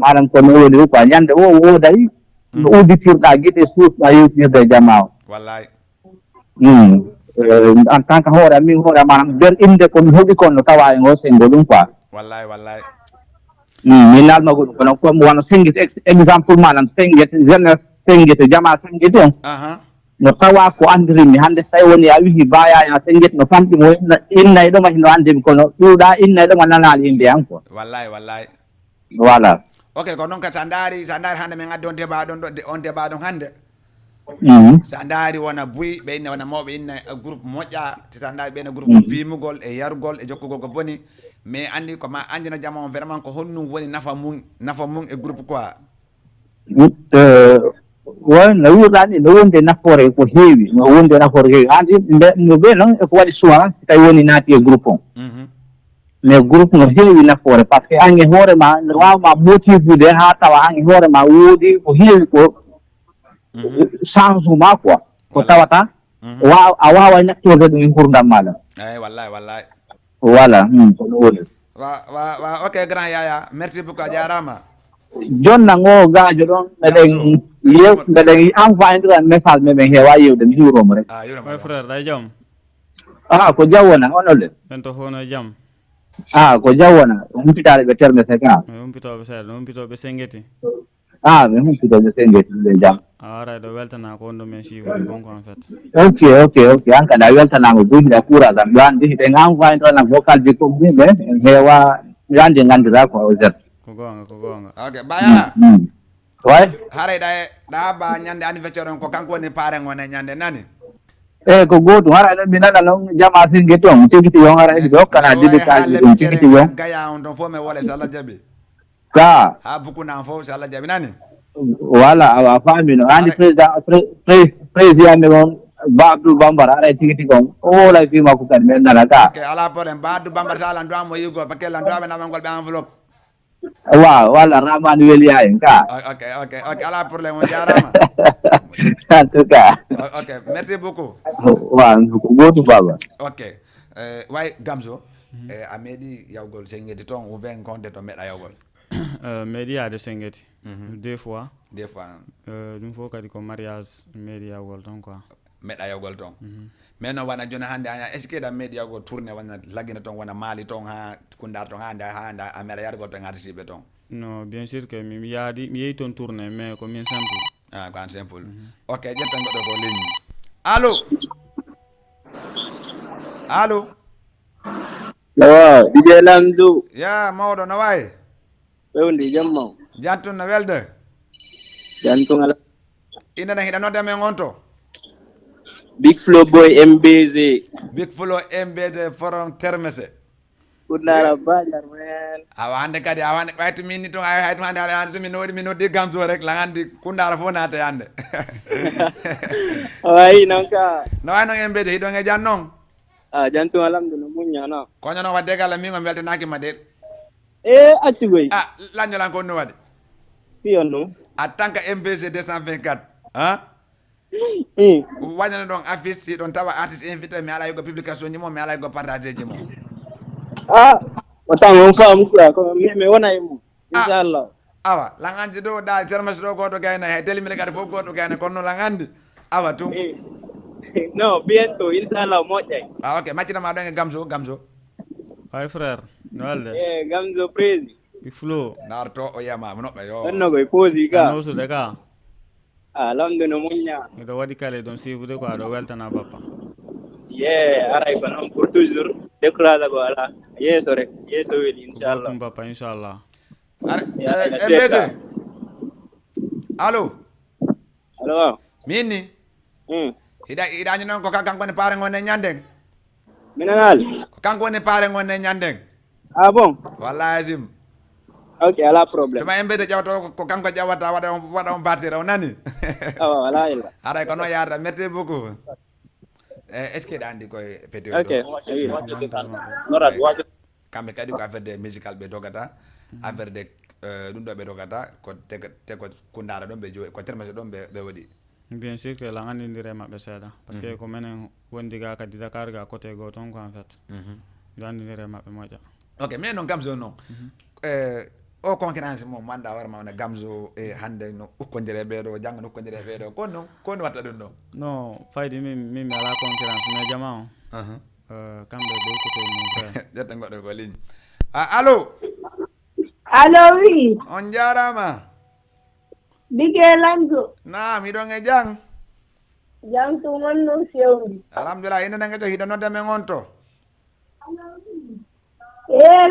manam ko no woni quoi ñande o wooday no udditirɗa gueɗe suusɗa yewtinirde e jamma o wallay en tant que hoore min hoore manam nder inde komi heeɓi kon no tawa e ngo sengo ɗum quoi wallay mi nalmago ɗum kono comme wono Senghete exemple manam Senghete jeunesse Senghete jama Senghete on no tawa ko andirimi hande so tawi woni a wihi bayaya Senghete no famɗimo innayi ɗoma hino andimi kono ɗuuɗa innayi ɗoma nanali inde han quoi wallay voilà ok ko noon kadi sa daari hande min addi on débat ɗon hande sa daari wona buy ɓe inne wona mawɓe inne groupe moƴƴa te sa daari ɓeyne groupe fimugol e yarugol e jokkugol ko boni mais andi ko ma andina jama on vraiment ko honnum woni nafa mum e groupe quoi way no wiruɗani no wonde nafoore ko heewi no wonde nafoore heewi andi no ɓe noon eko waɗi soin si tawi woni naati e groupe on mais groupe no heewi nafoore par ce que an e hoorema no wawma motivude ha tawa an e hoorema woodi ko heewi ko changement quoi ko tawata a wawa ñakkirde ɗum e gurdam maɗa eyyi wallay voilà ko ɗum woni wa ok grand yaya merci beaucoup a jarama jonna ngo gaajo ɗon mbeɗen envoyé message meɗen heewa yewde mi hiwromo rek my frère ɗa jaam ko jawwona onole ɓen to fof no jaam ko jawwona humpitaɗe ɓe terme seka humpitoɓe seeɗa humpitoɓe Senghete mi humpitoɓe Senghete ɓe jaam a waray ɗo weltana ko wonɗo men suivre gonko en fait ok an kadi a weltanama guyɗa courage am yo andi hiɗen envoyé ɗon am vocal ji comme yimɓe en heewa yo andi gandira ko z ko gonga ok baya way haray ɗa ba ñande anniversaire on ko kanko woni parrain on e ñande nani ko gotum hara ɗon mi nana noon jama Senghete on tigiti yon hara ɓe hokkana dédicage ɗum tigiti yon gaya on ton fof mi wole so Allah jaaɓi ha bukunam fof so Allah jaaɓi nani voilà a faamino andi président me on Ba Abdoul Bambara aɗa tigiti kon o wolay fima ko kadi min nana ka ok ala probléme Ba Abdoul Bambara ta landuwamo yigo par ce que landuwaɓe namal ngol ɓe enveloppe voilà Ramani Weliya en ka ok ala probléme on jarama en tout cas ok merci beaucoup ko gotu baba ok way Gamzo a meeɗi yawgol Senghete toon ou 20 compte to meeɗa yawgol meeɗi yaade Senghete deux fois ɗum fof kadi ko mariage meeɗi yawgol toon quoi meeɗa yawgol toon mais noon wona joni hannde est ce que ɗam meeɗi yawgol tourné wona laggina toon wona maali toon ha kundar toon ha a meeɗa yargol toon artisiɓe toon non bien sûr que mi yeehi toon tourné mais ko min simple ko an simple ok ƴettan goɗɗo ko ligne allo DJ Lamdou ya mawɗo no wayi ɓewndi jamma jantun no welde jantun ala inana hiɗanode men on to Big Flo Boy MBZ from Termese Kundara Banjar man hande kadi ɓayto min ni toon hayto hande min waɗi min noddi Gamzo rek langandi Kundara fof naata hande wayi noon ka no way noon MBZ hiɗon e jan noon jantun alhamdulillah muññana koño noon wadde galla min o weltanakima de acci goy lañolan ko no waɗi fiyon ɗum en tant que MBC 224 wañana ɗon affiche si ɗon tawa artiste invité mi ala yigo publication ji mo mi ala yigo partagé ji mo o tan on faam quoi ko mi wona e mum inchallah awa langandi ɗo ɗa termasi ɗo goto gayna hay telimine kadi fof goto gayna kono no langandi awa tum No, bientôt, Inch'Allah, moƴƴay. Ah, ok. Macina ma ɗon e Gamzo. Ay frère, no walde? Gamzo prési. I flow. Narto o yama noɓɓe yo. Ɗonno koye poosi ka. Nosude ka. Lamdo no muñña. Miɗo waɗi kale ɗon sifude ko aɗo weltana bappa. Aray ko noon pour toujours. Décourage ko ala. Yeeso rek. Yeeso weli, inchallah. Tum bappa, inchallah. Mbese. Allo. Allo. Minni. Hiɗañi noon ko kanko woni paare ngonne ñanden. Minanal. Ko kanko woni paare ngonne ñanden. Ah bon? Wallahi sim. Ok, ala probléme. Tuma embede ƴewata ko kanko ƴewata waɗa on batire o nani. Wala illa. Aray ko noon yarata. Merci beaucoup. Est ce que ɗa andi koye pétéo Ok. kamɓe kadi ko affaire de musical ɓe dogata affaire de ɗum ɗo ɓe dogata ko te ko kundara ɗon ɓe joyi ko termese ɗon ɓe waɗi Bien sûr que la ngandindire maɓɓe seeɗa par ce que ko minen wondi ga kadi Dakar ga côté go toon ko en fait gandindire maɓɓe moƴƴa. Ok mais noon Gamzo noon o concurrence mo manda warma one Gamzo e hande no ukkodire ɓeeɗo janggo no ukkodire ɓeeɗo ko no watta ɗum ɗo non faydi min mi ala concurrence mais jama o kamɓe ɓe koto mum frère ƴetta goɗɗo ko ligne allo oui on jarama Bige Lamzo na miɗon e jang jang to wonno fewndi alhamdulillah inde nage to hiɗo nodde men on to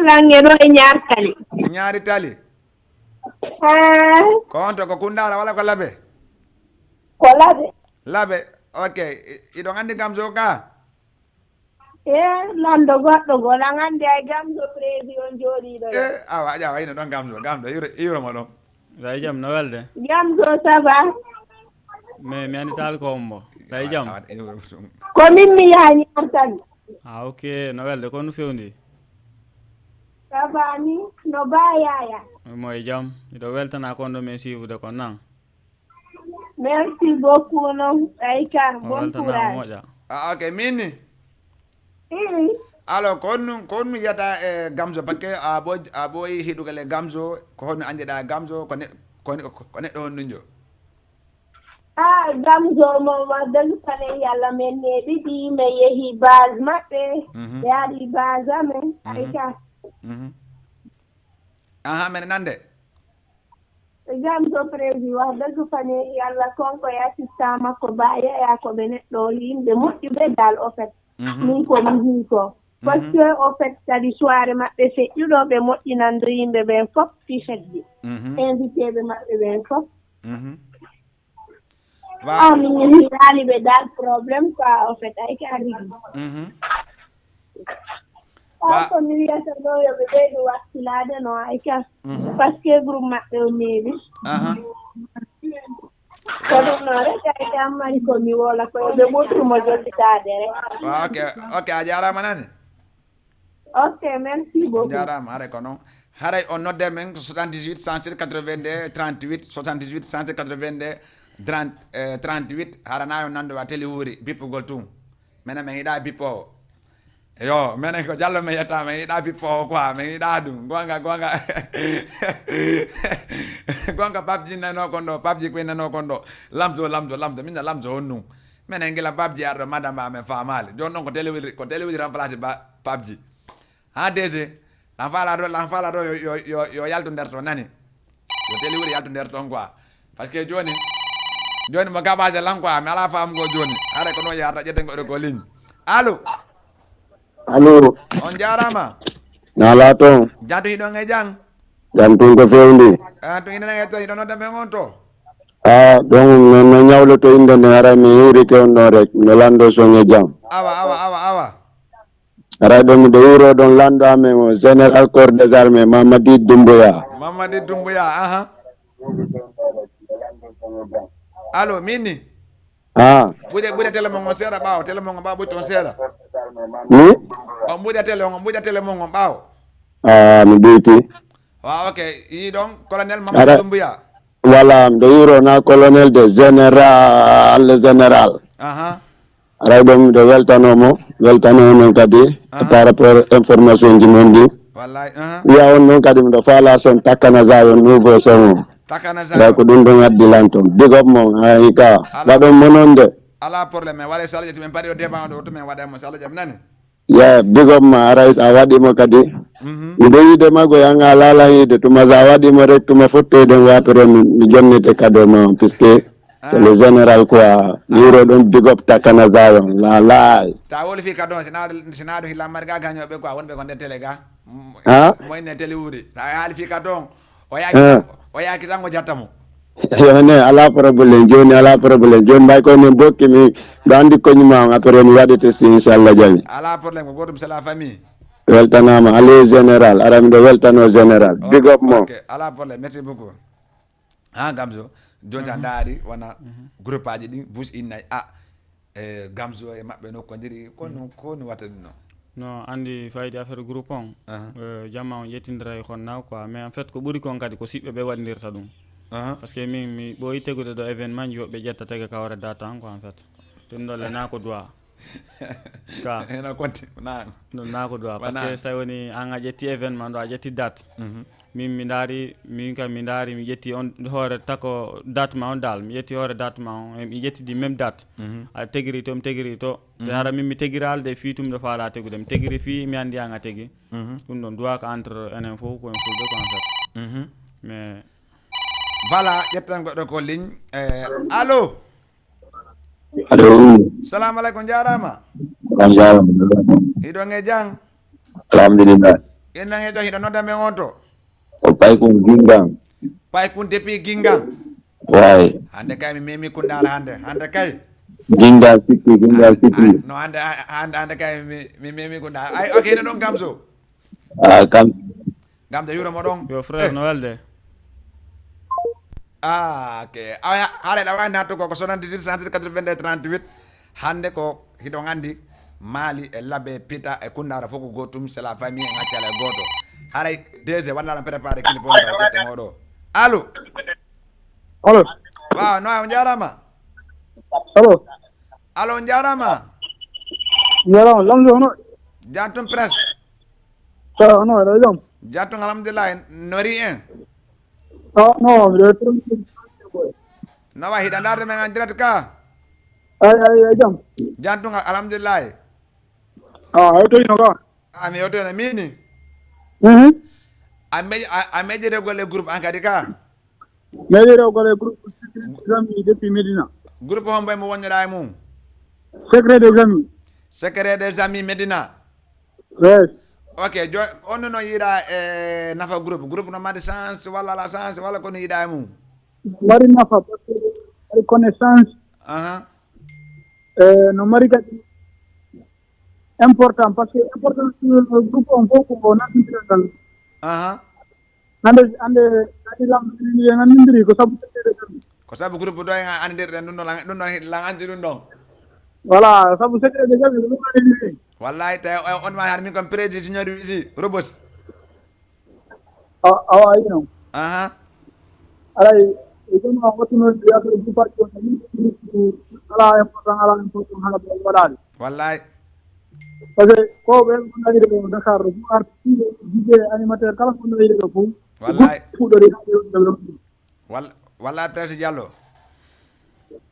lange ɗo e ñaartali ñaari tali ko on to ko kundara walla ko laɓe ko laɓe ok iɗon andi Gamzo ka lamdo goɗɗo golan andi ay Gamzo prési on jooɗiɗo awa ƴawa ino ɗon Gamzo iwromo ɗon ɗay jaam no welde Gamzo ça va mais mi anditali ko ombo ɗay jaam ko min mi yaha ñaartali ok no welde ko no fewndi ça va ni no ba yaya moye jaam miɗo weltana kon ɗo min sifude kon nan merci beaucoup noon ay ka bon weltanama moƴƴa ok minni alors ko honno yiyata e Gamzo par ce que a ɓooyi hiɗugal e Gamzo ko honno anjeɗa Gamzo ko neɗɗo honnujo Gamzo mo wax dëgg fa ne yàlla men ne ɗiɗi mi yehi base maɓɓe ɓe haɗi base amen ay ka mene nande Gamzo prési wax dëgg fa ne yàlla konko e assistant makko ba yeeya ko ɓe neɗɗo yimɓe moƴƴuɓe dal au fait min ko mi hii ko par ce que au fait kadi soirée maɓɓe feƴƴuɗo ɓe moƴƴinando yimɓe ɓen fof fichette ji invité ɓe maɓɓe ɓen fof min hirali ɓe dal probléme quoi au fait ay ka rigi ko mi wiyata ɗo yoɓe ɓeydu wakkilade no ay ka par ce que groupe maɓɓe o meewi ko ɗum noon rek ay ka mari komi wola ko yoɓe ɓurtumo jollitade rek ok a jarama nane ok merci beaucoup jarama haray ko noon haray o nodde men 78 107 82 38 78 107 82 38 haranayo nandowa télé wuuri bippugol tum minen min yiiɗa bippowo yo minen ko Diallo min yetta min yiiɗa bippowo quoi min yiiɗa ɗum gonga gonga babji nano kon ɗo babji koye nano kon ɗo lamdo minne lamdo honnum minen gila babji arɗo madame amen famali joni noon ko télé wuuri remplacé babji ha DG l'enfala ɗo yo yaltu nder to nani yo télé wuuri yaltu nder ton quoi par ce que joni mo gaɓaje lan quoi mi ala famugo joni are ko noon yarata ƴetten goɗo ko ligne allo on jarama nala toon janto hiɗon e jang jam tun ko fewndi to inde to hiɗo nodda men on to donc no ñawloto inde nde ara mi yuuri ke on ɗon rek no lando son e jam awa ara ɗo miɗo wuro ɗon lando amen o général corps des armées Mamadi Doumbouya allo minni ɓuuɗe télé mon on seeɗa ɓaawo télé mon on ɓaawo ɓuuri toon seeɗa on ɓuuɗa télé mon on ɓaawo mi ɗuyti ok yi ɗon colonel Mamadou Doumbouya voilà miɗo yurona colonel de général aray ɗo miɗo weltanomo noon kadi par rapport information ji mon ɗi wiya on noon kadi miɗo faala son takkana zayon nouveau son o ko ɗum ɗon addilan toon big up mon hay ka waɗon mononde ala problème wala sala jati men pari o débat do to men wada mo sala jam nani yeah big up ma arais awadi mo kadi miɗo yide mago yanga lala yide tuma sa waɗi mo rek tuma fottede wapere mi jonnete kado no puisque c'est le général quoi yiro ɗon big up takana zayon la ta woli fi kado sinado hilla marga gañoɓe quoi wonɓe ko nder télé ga moyne télé wuuri ta haali fi kado o yaaki tango jattamo yone ala problème joni mbay koye min bokki mi ɗo andi koñuma on après mi waɗi testi inchallah jawi ala probléme ko gotum c'est la famille weltanama ale général ara miɗo weltano général big up mo ala probléme merci beaucoup Gamzo joni tan daari wona groupe aji ɗi bus innayi Gamzo e maɓɓe nokkodiri koni watta ɗum non andi fayidi affaire groupe on jamma on yettindira e honna quoi mais en fait ko ɓuri kon kadi ko siɓɓe ɓe waɗidirta ɗum parce que min mi ɓooyi tegude ɗo événement ji woɓɓe ƴetta tega ka wara data en quoi en fait ɗum ɗolle na ko doit ka eno konti na ko doit parce que so woni an a ƴetti événement ɗo a ƴetti date min mi daari mi ƴetti on hoore tako date ma on dal mi ƴetti hoore date ma on mi ƴettidi même date a tegiri to mi tegiri to te hara min mi tegiralde fi tum ɗo faala tegude mi tegiri fi mi andi an a tegi ɗum ɗon doit ko entre enen fof koyen fulɓe ko en fait mais voilà ƴettan goɗɗo ko ligne allo salamu aleykum jarama hiɗon e jang alhamdulillah innan heɗo hiɗo nodda men on to o paykun gingan paykun depuis gingan way hande kay mi memi kundala hande kay gingal sikki no hande kay mi memi kundala ay ok ene ɗon Gamzo kam Gamzo yuromo ɗon yo frère no welde ok haare ɗa wani hattugo ko 78 182 38 hande ko hiɗon andi Mali e Labbe Pita e Kundara fof ko gotum c'est la famille e ŋaccala e goto haray DG wannaɗan préparé clip on taw ƴette moɗo allo waaw no on jarama allo on jarama lamdo hono jantum presse hono ɗo jam jantum alhamdulillah nori en no nawa hiɗa darde men en direct ka ay jam jantum alhamdulillah toyno ka ami yotono mini a meƴƴire golle groupe en kadi ka meƴƴire golle groupe gami depuis Médina groupe hombo mo wonnoɗa e mum secret des amis Médina yes ok on no yiiɗa e nafa groupe no mari chance walla ala chance walla kono yiiɗa e mum mari nafa par ce que mari connaissance no mari kadi important par ce que important groupe on fof ko nafitiral hande kadi lamɗi ngandidiri ko saabu secret groupe ɗo en andirɗen ɗum ɗon lan andi ɗum ɗon voilà saabu secret de gaɓe ɗum anidiri wallahi tawi on ma har min comme président signori wisi robos awa yi noon alay joma wattunoɗe affaire groupe aji on ala important hala waɗade wallahi par ce que ko ɓe gonɗaɗiɗe ɗo Dakar ɗo fof artiste DJ animateur kala ko gonɗaɗiɗe ɗo fof wallahi fuɗɗori wallahi président Diallo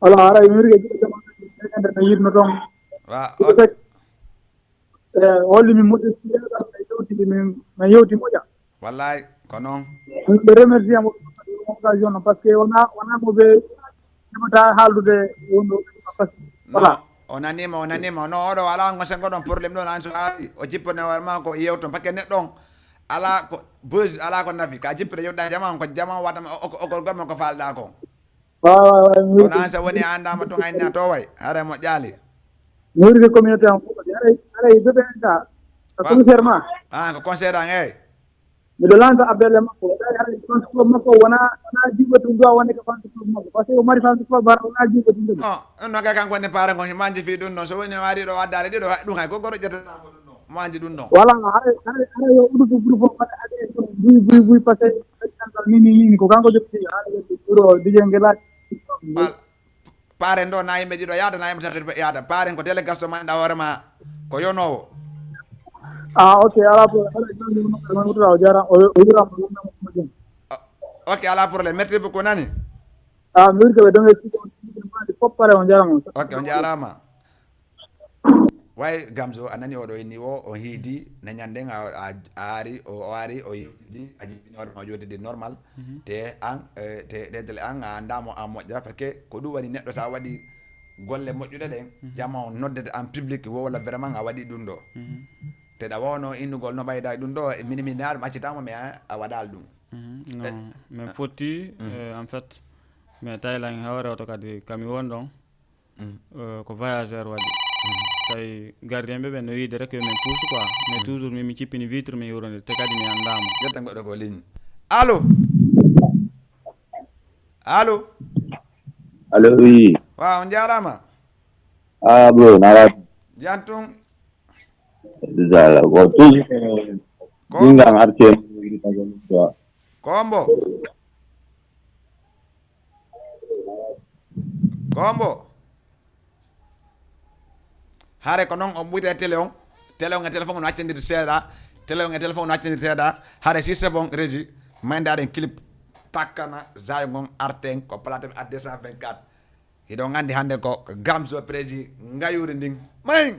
voilà aray mi wirgue jiɗe no yirno toon holli min moƴƴo siyaɗa e yewtide min yewti moƴƴa wallahi ko noon ɓe remercie mo occasion noon par ce que wona mo ɓe heɓata haaldude wonɗo par ce que voilà o nanima no oɗo ala ngo sen goɗon probléme ɗon an so haali o jippone warma ko yewton par ce que neɗɗon ala ko buse ala ko nafi ka jippide yewɗa jama ko jama watama okol gomme ko falɗa ko kono an so woni andama tun ayna to way haare mo ƴaali mi wirgue communauté am fof aray beɓe en ka commissaire ma ko conseil an eyyi miɗo lança appel e makko aɗa fans club makko wona jiɓɓatum dowa wonde ko fans club makko par ce que o mari fans club bara wona jiɓɓatum ɗum non kay kanko wonde paare gon manji fi ɗum ɗon so woni waɗi ɗo waddade ɗiɗo ɗum hay gogoɗo ƴettatamo ɗum ɗon manji ɗum ɗon voilà ara yo uɗutu groupe o waɗa ade buy par ce que nini ko kanko jotti ɓuro dijengue laaɗi paaren ɗo na yimɓe ɗiɗo yaada na yimɓe tati yaada paaren ko délégation ma ɗa hoorema ko yonowo ok ala ok ala probléme merci beaucoup nani mi wirgue ɓe donge foppare on jarama. Ok, on jarama. Way Gamzo anani odo niwo o hidi na nyande nga ari o hidi aji normal jodi normal te an te dedel an andamo amodja parce que ko du wani neddo sa wadi golle mojjude den jama noddede en public wo wala vraiment nga wadi dum do te da wono innugol no bayda dum do miniminar macitama me a wadal dum non mais foti en fait mais taylan hawre to kadi kami wondon ko voyageur wadi tay gardien be no yide rek men pousse quoi mais toujours mi cipini vitre mi yorone te kadi mi andamo jetta goddo ko ligne allo allo allo oui wa on jarama bro nara jantung zala go toujours dinga arte kombo hare ko non on buite télé on téléphone on accendir seeda téléphone on accendir seeda hare si c'est bon régie mandaren clip takana zaygon arten ko plateau à 224 hido ngandi hande ko Gamzo préji ngayuri nding may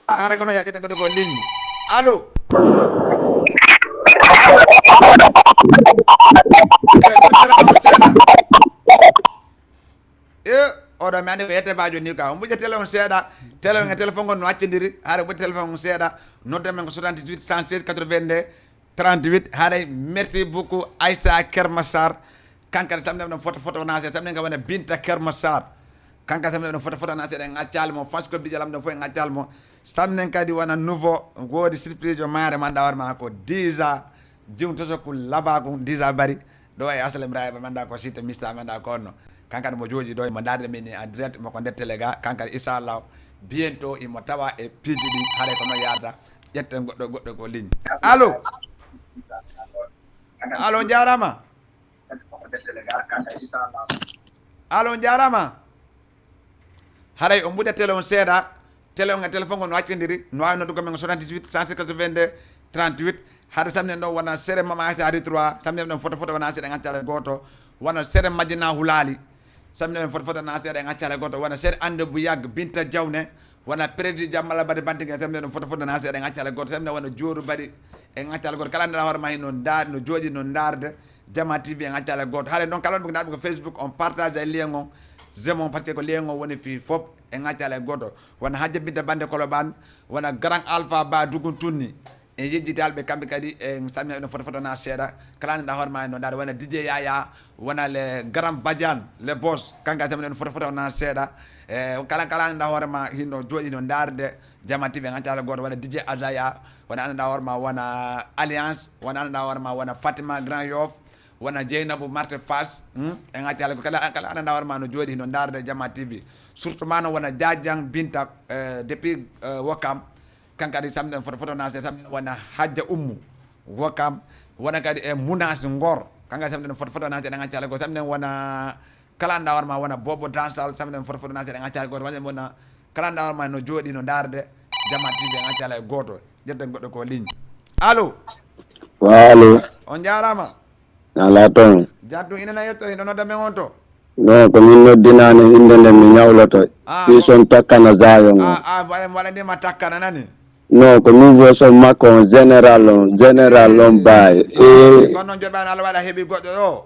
Are kono ya kita ko ligne allo oɗo mi andi ko yette bajo ni ka mbuƴa téléphone seeɗa téléphone téléphone ngon no accindiri haɗa ɓuɗi téléphone mum seeɗa nodda men ko 78 116 82 38 haɗay merci beaucoup Aïssa Kermassar kankane samne ɗon photo wona seeɗa samne nga wona Binta Kermassar kanka samne ɗon photo wona seeɗa e ŋaccali mo fans club dijalam ɗon fof e ŋaccal mo samnen kadi wona nouveau woodi surprise o maare man ɗawarma ko déjà jimtoto ko labago déjà bari ɗo e asalem rayba manda ko site mista manda ko onno kankane mo jooɗi ɗo emo darde min en direct moko nder télé ga kankane inchallah bientôt imo tawa e piiji ɗi haɗa ko noon yarata ƴetten goɗɗo ko ligne allo allo jarama allo jarama haɗay o mbuɗa télé on seeɗa télé on e téléphone on no accindiri no wawi noddugo men 78 182 38 haɗa samnen ɗo wona sére mama asi ari 3 samnen ɗon photo wona seeɗa ŋaccale goto wona sére majjina hulali samnen ɗon photo wona seeɗa ŋaccale goto wona sére ande bouyag Binta Diawne wona président jammala bade bantigue samnen ɗon photo wona seeɗa ŋaccale goto samnen wona jooru bari e ŋaccale goto kala ndeɗa hoorema hin no jooɗi no darde Jama TV e ŋaccale goto haɗa donc kala ɗum ko ko Facebook on partage e lien on zemo par ce que ko lien on woni fi foof e ŋaccale goto wona Hadja Binta Bande Koloban wona Grand Alpha Ba Dugun Tunni e yejjitalɓe kamɓe kadi e samina ɗon photo na seeɗa kala ndeɗa hoorema e no dare wona DJ Yaya wona le Grand Badiane le boss kanka samina ɗon photo na seeɗa e kala ndeɗa hoorema hinno jooɗi no darde Jama TV e ŋaccale goto wona DJ Azaya wona andanɗa hoorema wona Alliance wona andanɗa hoorema wona Fatima Grand Yoff wona Dieynabou Marte Fass e ŋaccale ko kala andanɗa hoorema no jooɗi no darde Jama TV surtout ma no wona Diadiang Binta depuis Wakam kanka kadi samɗen photo nase samɗen wona Hadja Oumou Wakam wona kadi e Mounas Ngor kanka samɗen photo nase ɗe ŋaccale goto samɗen wona kala andanɗa hoorema wona Bobo Dansal samɗen photo nase ɗe ŋaccale goto wona kala andanɗa hoorema no jooɗi no darde Jama TV e ŋaccale goto ƴetten goɗɗo ko ligne allo allo on jarama ala toon jaddu inena yetto ino nodda men on to non ko min noddinani inde nde mi ñawloto fi son takkana zayon o waɗandima takkana nani non ko nouveau son makko on général on baye kono noon joɓani Allah waɗa heeɓi goɗɗo o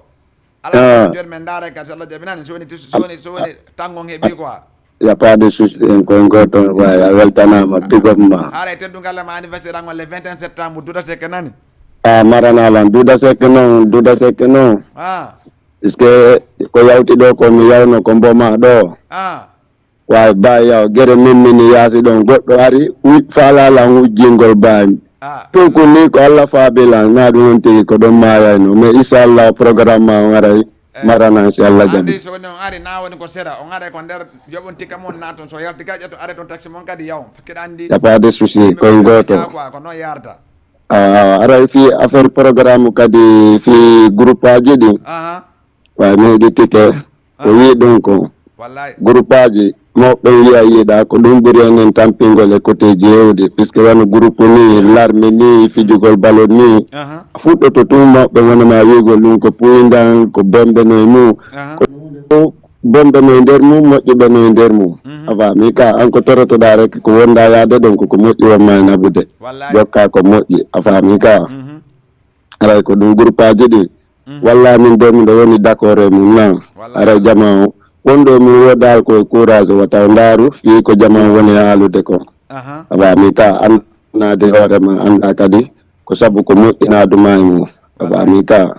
ala joni men daara kadi so Allah jaɓi nani so woni tangon heeɓi quoi y a pas de souci en koye goto way a weltanama bigop ma haara e teddugal ma anniversaire angol le 21 septembre Douda Seck nani maranalan Douda Seck noon puisque ko yawti ɗo ko mi yawno ko mboma ɗo wawi bawi yaw gueɗe mimmini yaasi ɗon goɗɗo ari faalalan wujjingol bami ɗum ko ni ko Allah faabilan na ɗum on tigi ko ɗon mayayno mais inchallah programme ma on aray maranan si Allah jaɓi so woni on ari na woni ko sera on aray ko nder joɓon tikka mon naton so yalti ka ƴetto are toon taxi mon kadi yaw pakkiɗa andi y a pas de souci koye goto ko noon yarata aray fi affaire programme kadi fi groupe aji ɗi way mi yiɗi tike ko wi ɗum ko groupe aji mawɓe wiya yiiɗa ko ɗum ɓuuri enen tampingol e côté jewdi puisque wona groupe ni larme ni fijugol balo ni fuɗɗoto tum mawɓe wonama wiigol ɗum ko puydan ko bombeno e mum ko bombeno e nder mum moƴƴuɓe no e nder mum afa mi ka an ko torotoɗa rek ko wonda yaade ɗon koko moƴƴi wonma e nabude jokka ko moƴƴi a faami ka aray ko ɗum groupe aji ɗi walla min do min ɗo woni d' accord e mum nan aray jama o wonɗo min woɗal koye courage o wata ndaaru fi ko jama woni haalude ko awa mi ka annade hoorema anda kadi ko saabu ko moƴƴinaduma e mum awa mi ka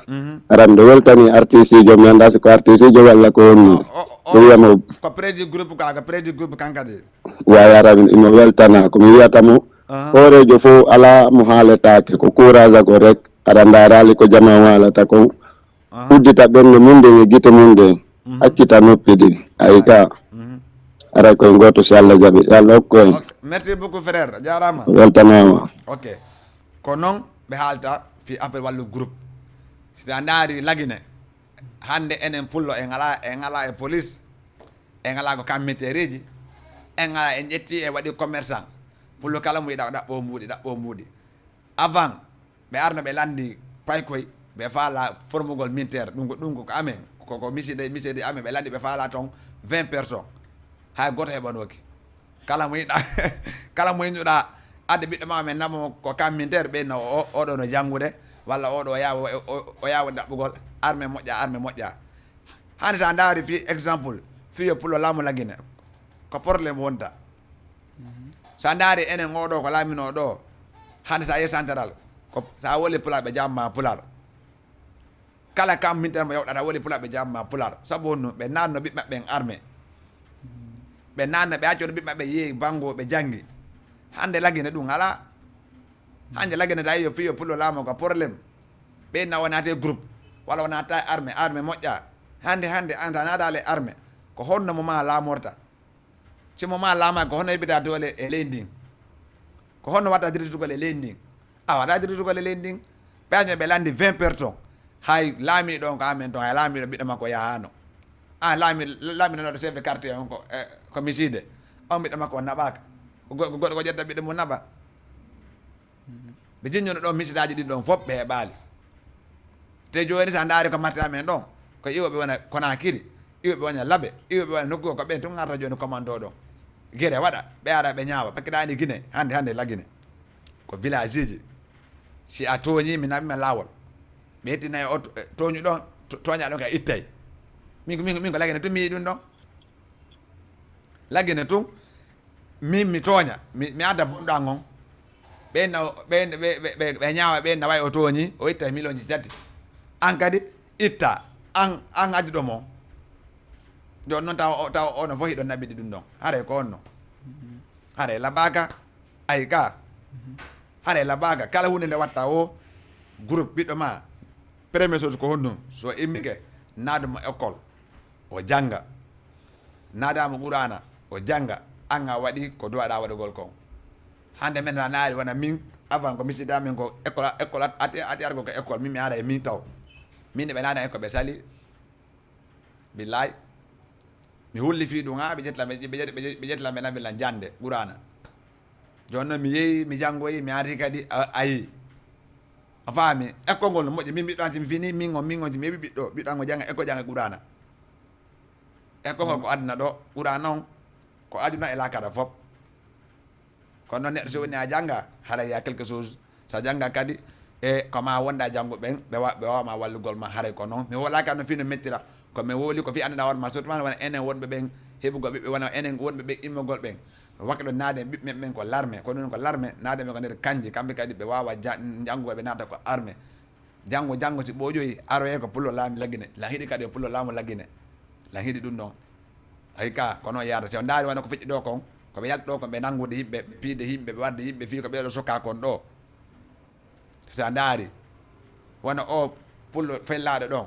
aran nde weltani artiste jo mi anda siko artiste jo walla ko wonni ko wiyamo ko président groupe kaga président groupe kankadi wawi aran imo weltana komi wiyatamo hoorejo fof ala mo haaletake ko courage ko rek aɗa ndaarali ko jama waalata kon uddita ɓernde mum nde e gite mum nde accita noppi ɗi ayi ka aray koye goto si Allah jaɓi Allah hokku en merci beaucoup frère jarama weltanama ok ko noon ɓe haalta fi appel wallu groupe si a daari lagine hande enen pullo en ala e police en ala ko kammitére ji en ala en ƴetti e waɗi commerçant pullo kala mo yiɗa ɗaɓɓo mbuuɗi avant ɓe arno ɓe landi paykoy ɓe faala formugol militaire ɗum ko amen koko miside amen ɓe landi ɓe faala toon 20 personnes hay goto heɓanoki kala mo yiɗa kala mo yiɗuɗa adde ɓiɗɗo ma men namo ko kam militaire ɓenno oɗo no janggude walla oɗo o yawa daɓɓugol armé moƴƴa hande sa daari fi exemple fiyo pulo laamu lagine ko probléme wonta sa ndaari enen oɗo ko laamino ɗo hande sa yehi central ko sa woli pular ɓe jamma pular kala kam mintere mo yewɗata woli pular ɓe jamma pular sabu honno ɓe nanno ɓiɓɓe ɓen armé ɓe nanno ɓe accoɗo ɓiɓɓe ɓe yeehi bango ɓe janggi hande lagine ɗum ala hande lagine tawi yo fiyo pulo laamo ko probléme ɓenna wonate groupe walla wonata armé moƴƴa hande an sa naatale armé ko honno mo ma laamorta simo ma laama ko honno heɓita dole e leydi ndin ko honno watta diritugol e leydi ndin a waɗa diritugol e leydi ndin ɓeaño ɓe landi 20 personnes hay laamiɗo on ko amen ton hay laamiɗo ɓiɗɗo makko yahano an laamiɗo ɗo chef de quartier on ko miside on ɓiɗɗo makko on naɓaka goɗɗo ko ƴetta ɓiɗɗo mum naɓa ɓe jinñuno ɗon misidaji ɗin ɗon fof ɓe heɓali te joni sa daari ko martina men ɗon ko iwoɓe wona Konakiri iwoɓe wona Labe iwoɓe wona nokkuo ko ɓen tun garta joni commando ɗon guere waɗa ɓe ara ɓe ñaawa pakkiɗani Guinée hande lagine ko village ji si a tooñi mi naɓima lawol ɓe hettinayi o tooñu ɗon tooña ɗon ka ittayi min ko lagine tun mi yi ɗum ɗon lagine tun min mi tooña mi adda bonɗan on ɓe ñaawa ɓen nawayi o tooñi o itta million ji 3 an kadi itta an adduɗo mo joni noon taw ono fof hiɗon naɓiɗi ɗum ɗon haare ko onno haare labaka ay ka haare labaka kala hunde nde watta o groupe ɓiɗɗo ma première chose ko honɗum so immike naadamo école o jangga naadamo Qur'ana o jangga an a waɗi ko duwaɗa waɗugol kon hande men a naari wona min avant ko misida min ko école ati argo ko école min mi ara e min taw min ɓe naana école ɓe sali billahi mi hulli fi ɗum ha ɓe ƴettilam ɓe nabilan jande Qur'ana joni noon mi yeehi mi janggoyi mi arti kadi ayi a faami école ngol no moƴƴi min ɓiɗɗo mi fini min on mi heeɓi ɓiɗɗo an o jangga école jangga Qur'ana école ngol ko aduna ɗo Qur'ana on ko aduna e lakara fof kono noon neɗɗo so woni a jangga haara ya quelque chose sa jangga kadi e koma wonda janggo ɓen ɓe wawama wallugol ma haara ko noon mi wolaka no fino mettira komi woli ko fi anduɗa hoorema surtout wona enen wonɓe ɓen heɓugol ɓiɓɓe wona enen wonɓe ɓen immogol ɓen wakka ɗo naade ɓiɓɓe ɓen ko l'armé kono noon ko l'armé naade ɓe ko nder kanji kamɓe kadi ɓe wawa janggoɓe ɓe naata ko armé janggo si ɓooƴoyi aroye ko pullo laamu lagine lan hiiɗi kadi pullo laamu lagine lan hiiɗi ɗum ɗon ayi ka ko noon yarata so daari wona ko feƴƴi ɗo kon koɓe yalti ɗo kon ɓe nanngude yimɓe piide yimɓe ɓe wadde yimɓe fii ko ɓeeɗo sokka kon ɗo sa daari wona o pullo fellaɗo ɗon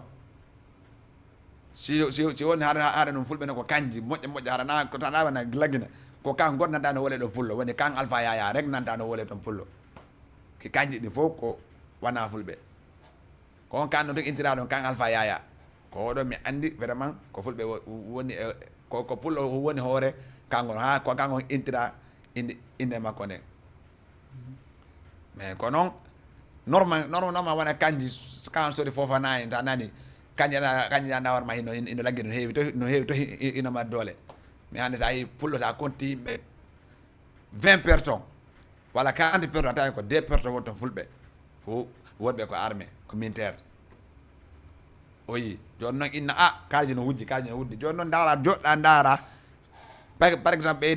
si woni haɗa ɗum fulɓe no ko kanji moƴƴa haɗana ko tana wona lagine ko kan goto nanta no wole ɗo pullo woni kan Alpha Yaya rek nanta no wole toon pullo ki kanji ɗi fof ko wona fulɓe ko on kan ɗon tok intira ɗon kan Alpha Yaya ko oɗon mi andi vraiment ko fulɓe woni ko pullo woni hoore kangon ha ko kangon intira inde makko nde mais ko noon normalement wona kanji kan sori fofanayi ta nani kanji nawar ma ino laggi no heewi to ino ma doole mais hande ta yi pullo ta konti yimɓe 20 personnes walla 40 personnes tawi ko 2 personnes won toon fulɓe wonɓe ko armé ko militaire o yi joni noon inna kaji no wujji joni noon daara joɗɗa daara par exemple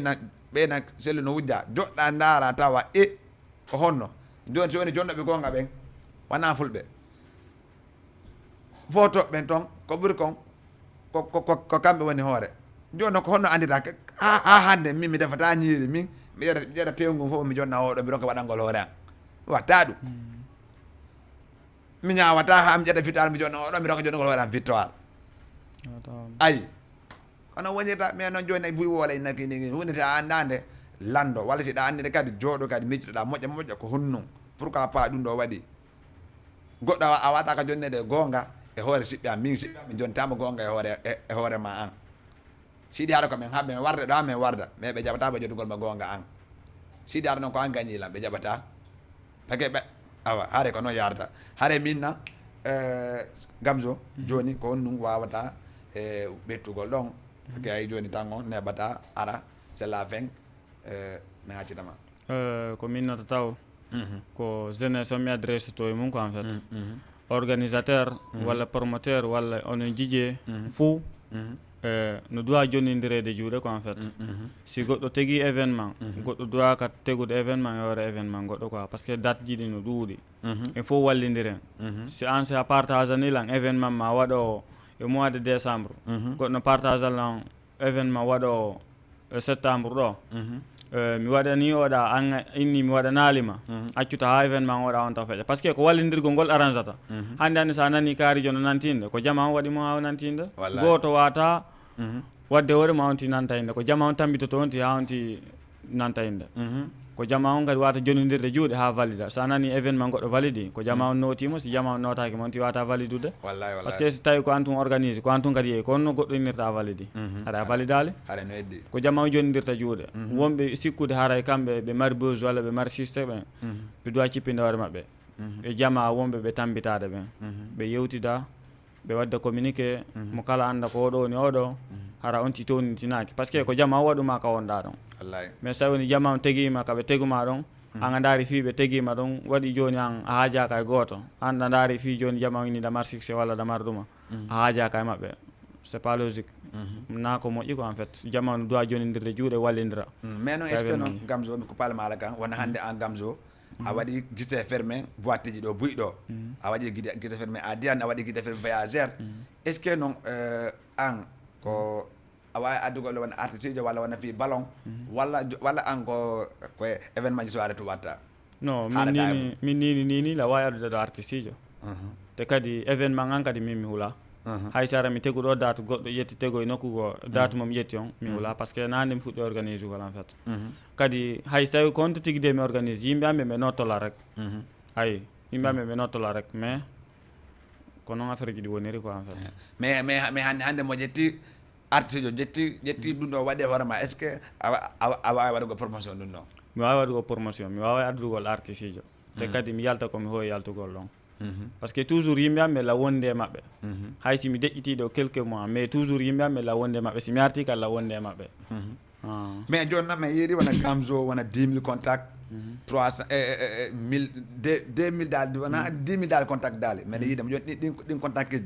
ɓeyna sellu no wujja joɗɗa daara tawa ko honno joni so woni jonɗoɓe gonga ɓen wona fulɓe fotoɓe ɓen toon ko ɓuuri kon ko kamɓe woni hoore joni noon ko honno andita ha hande min mi defata ñiiri min mi ƴeɗa tewngu fof mi jonna oɗo mi ronka waɗangol hoore an watta ɗum mi ñawata ha mi ƴeɗa victoire mi jonna oɗo mi ronka jonnugol hoore an victoire ayi kono wonirta mais noon joni buy woola innakini hunde a andande lando walla si ɗa andide kadi jooɗo kadi micciɗoɗa moƴƴa ko honnum pourquoi pas ɗum ɗo waɗi goɗɗo a wataka jonnede gonga e hoore siɓɓe am min siɓɓe am mi jontama gonga e hoore ma an siɗi haɗa komin haɓɓe mi warda ɗo ha min warda mais ɓe jaɓatama joddugol ma gonga an siɗi haɗa noon ko an gañilam ɓe jaɓata pake ɓe awa haare ko noon yarata haare minna Gamzo joni ko honnum wawata e ɓettugol ɗon pake ay joni tan on neɓata ara c'est la fin mi haccitama ko minnata taw ko jeunesse o mi adresse to e mum ko en fait organisateur walla promoteur walla onon jijee fou no duwa jonnindireede juuɗe ko en fait si goɗɗo tegi événement goɗɗo duwa ka tegude événement e hoore événement goɗɗo quoi par ce que date ji ɗi no ɗuuɗi il faut wallindiren si an si a partage anilan événement ma waɗo e mois de décembre goɗɗo partage alan événement waɗo septembre ɗo mi waɗani oɗa an inni mi waɗanalima accuta ha événement oɗa on taw feƴa par ce que ko wallindirgol ngol arrangata hannde hannde sa nani kaarijo no nantinde ko jama on waɗimo ha nantinde goto wata wadde hoore ma onti nantayinde ko jama on tambitoto onti ha onti nantayinde ko jama on kadi wata jonindirde juuɗe ha valida sa nani événement goɗɗo validi ko jama on notimo si jama on notaki mo onti wata validude par ce que si tawi ko antum organise ko antum kadi yeeyi ko onno goɗɗo innirta validi haɗa validali ko jama on jonindirta juuɗe wonɓe sikkude haray kamɓe ɓe mari besoin walla ɓe mari systéme ɓe ɓe duwa cippinde hoore maɓɓe e jama wonɓe ɓe tambitade ɓen ɓe yewtida ɓe wadde communiqué mo kala anda ko oɗo woni oɗo hara on titonitinaki par ce que ko jama o waɗuma ka wonɗa ɗon mais so woni jama on teguima kaɓe teguma ɗon an a daari fi ɓe teguima ɗon waɗi joni an a haajaka e goto an a daari fi joni jama ini damar succès walla damar ɗuma a haajaka e maɓɓe c'est pas logique na ko moƴƴi ko en fait jama on doit jonindirde juuɗe wallidira mais non est ce que noon Gamzo mi ko palmala kan wona hannde en Gamzo a waɗi guite fermé boîte ji ɗo buy ɗo a waɗi guite fermé a diyan a waɗi guite fermé voyageur est ce que noon an ko a wawi addugol wona artiste jo walla wona fi ballon walla an ko événement ji soirée to watta non min nini la wawi addude ɗo artiste jo te kadi événement an kadi min mi hula hay sara mi tegu ɗo date goɗɗo ƴetti tegoye nokku go date mom ƴetti on mi hula par ce que nande mi fuɗɗi organise ugol en fait kadi hay so tawi ko honto tigui de mi organise yimɓe amɓe ɓe nottola rek hay yimɓe amɓe ɓe nottola rek mais ko noon affaire ji ɗi woniri quoi en fait mais hannde mo ƴetti artiste jo ƴetti ɗum ɗo waɗe hoorema est ce que a wawi waɗugo promotion ɗum ɗo mi wawi waɗugo promotion mi wawi addugol artiste jo te kadi mi yalta komi hooyi yaltugol ɗon par ce que toujours yimɓe amɓe la wonde e maɓɓe hay si mi deƴƴitiɗo quelques mois mais toujours yimɓe amɓe la wonde e maɓɓe si mi arti kala la wonde e maɓɓe mais joni noon mi yeeri wona Gamzo wona 10 000 contact 300 1000 2000 dal wona 10 000 dal contact dal mbeɗa yiidemo joni ɗin contact ji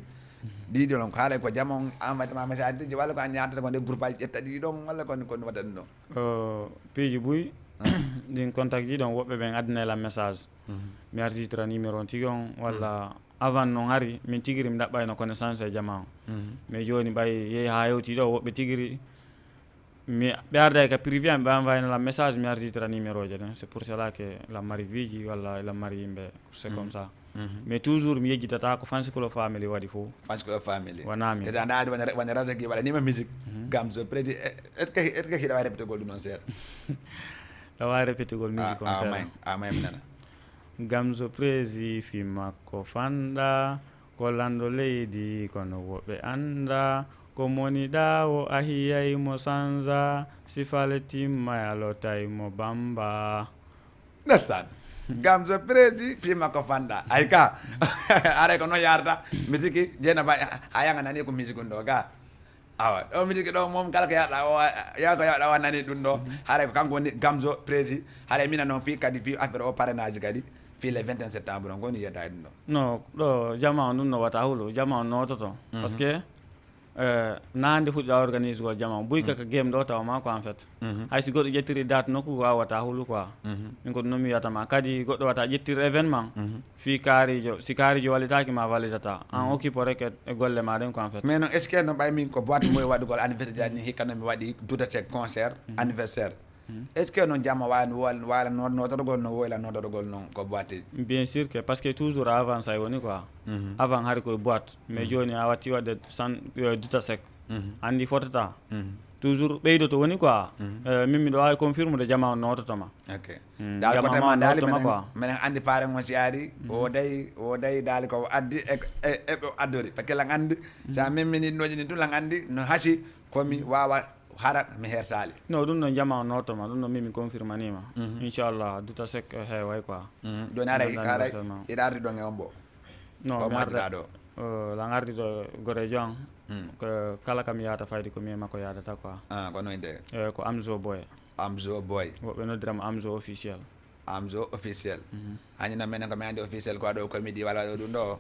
ɗiɗi ɗon ko haalay ko jama on envoytema message ji walla ko an yadata konde groupe aji ƴetta ɗi ɗon walla ko waɗata ɗum ɗon piiji ɓuy ɗin contact ji ɗon woɓɓe ɓen addinayla message mi artitra numéro on tigi on walla avant noon hari min tigiri mi ɗaɓɓayno connaissance e jama on mais joni ɓay yeehi ha hewti ɗo woɓɓe tigiri mi ɓe arda ka privé am ɓe envoyé la message mi artitra numéro je ɗen c'est pour cela que la mari viji walla la mari yimɓe c'est comme ça mais toujours mi yejjitata ko Fans Club Family waɗi fof Fans Club Family wonami kadi anda adi wona radio ki waɗanima musique Gamzo prédi est ce que hiɗa wawi répété gol ɗum noon seeɗa ɗa wawi répété gol musique on seeɗa amay mi nana Gamzo prési fi makko fanɗa ko lando leydi kono woɓɓe anda ko moniɗa o a hiyaymo sanza sifale timma yalotaymo bamba ndesan Gamzo prési fi makko fanɗa ay ka aray ko noon yarata musique Dieynaba ha yanga nani ko musique ɗo ga awa ɗo musique ɗo moom kala ko yaɗa o yaha ko yaɗa o nani ɗum ɗo haray ko kanko woni Gamzo prési haray mina noon fi kadi fi affaire o parrainage kadi fi le 21 septembre on goni yetta e ɗum ɗo non ɗo jama on ɗum no wata hulo jama on nototo par ce que nande fuɗɗa organise gol jama on ɓuy kaka game ɗo tawma quoi en fait hay si goɗɗo ƴettiri date nokku ko wawata hulu quoi min ko ɗum noon mi wiyatama kadi goɗɗo wata ƴettir événement fi kaarijo si kaarijo wallitaki ma wallitata en occupe rek e golle maɗen quoi en fait mais non est ce que no ɓay min ko boîte moye waɗugol anniversaire jani hikka mi waɗi duta sek concert anniversaire est ce que noon jamma wala nodorogol no woyla nodorogol noon ko boîte bien sûr que parce que toujours avant ça woni quoi avant hari koye boîte mais joni a watti wadde duta sec andi fotata toujours ɓeydoto woni quoi min miɗo wawi confirme de jama on nototoma ok dal côté ma dali minen andi pare mo si ari o day dali ko addi e addori par ce que lang andi sa mimmini noji ni tu lang andi no hasi komi wawa hara mi hersali non ɗum ɗon jama o notoma ɗum ɗon min mi confirme nima inchallah duta sek heeway quoi joni ara iɗa ardi ɗon e on bo non mi arda ɗo la ardi ɗo gore jon ko kala kam yahata fayde ko mi makko yadata quoi ko noyde ko Amzo Boy woɓɓe noddirama Amzo officiel hañino menen ko mi andi officiel ko waɗo comédie walla ɗo ɗum ɗo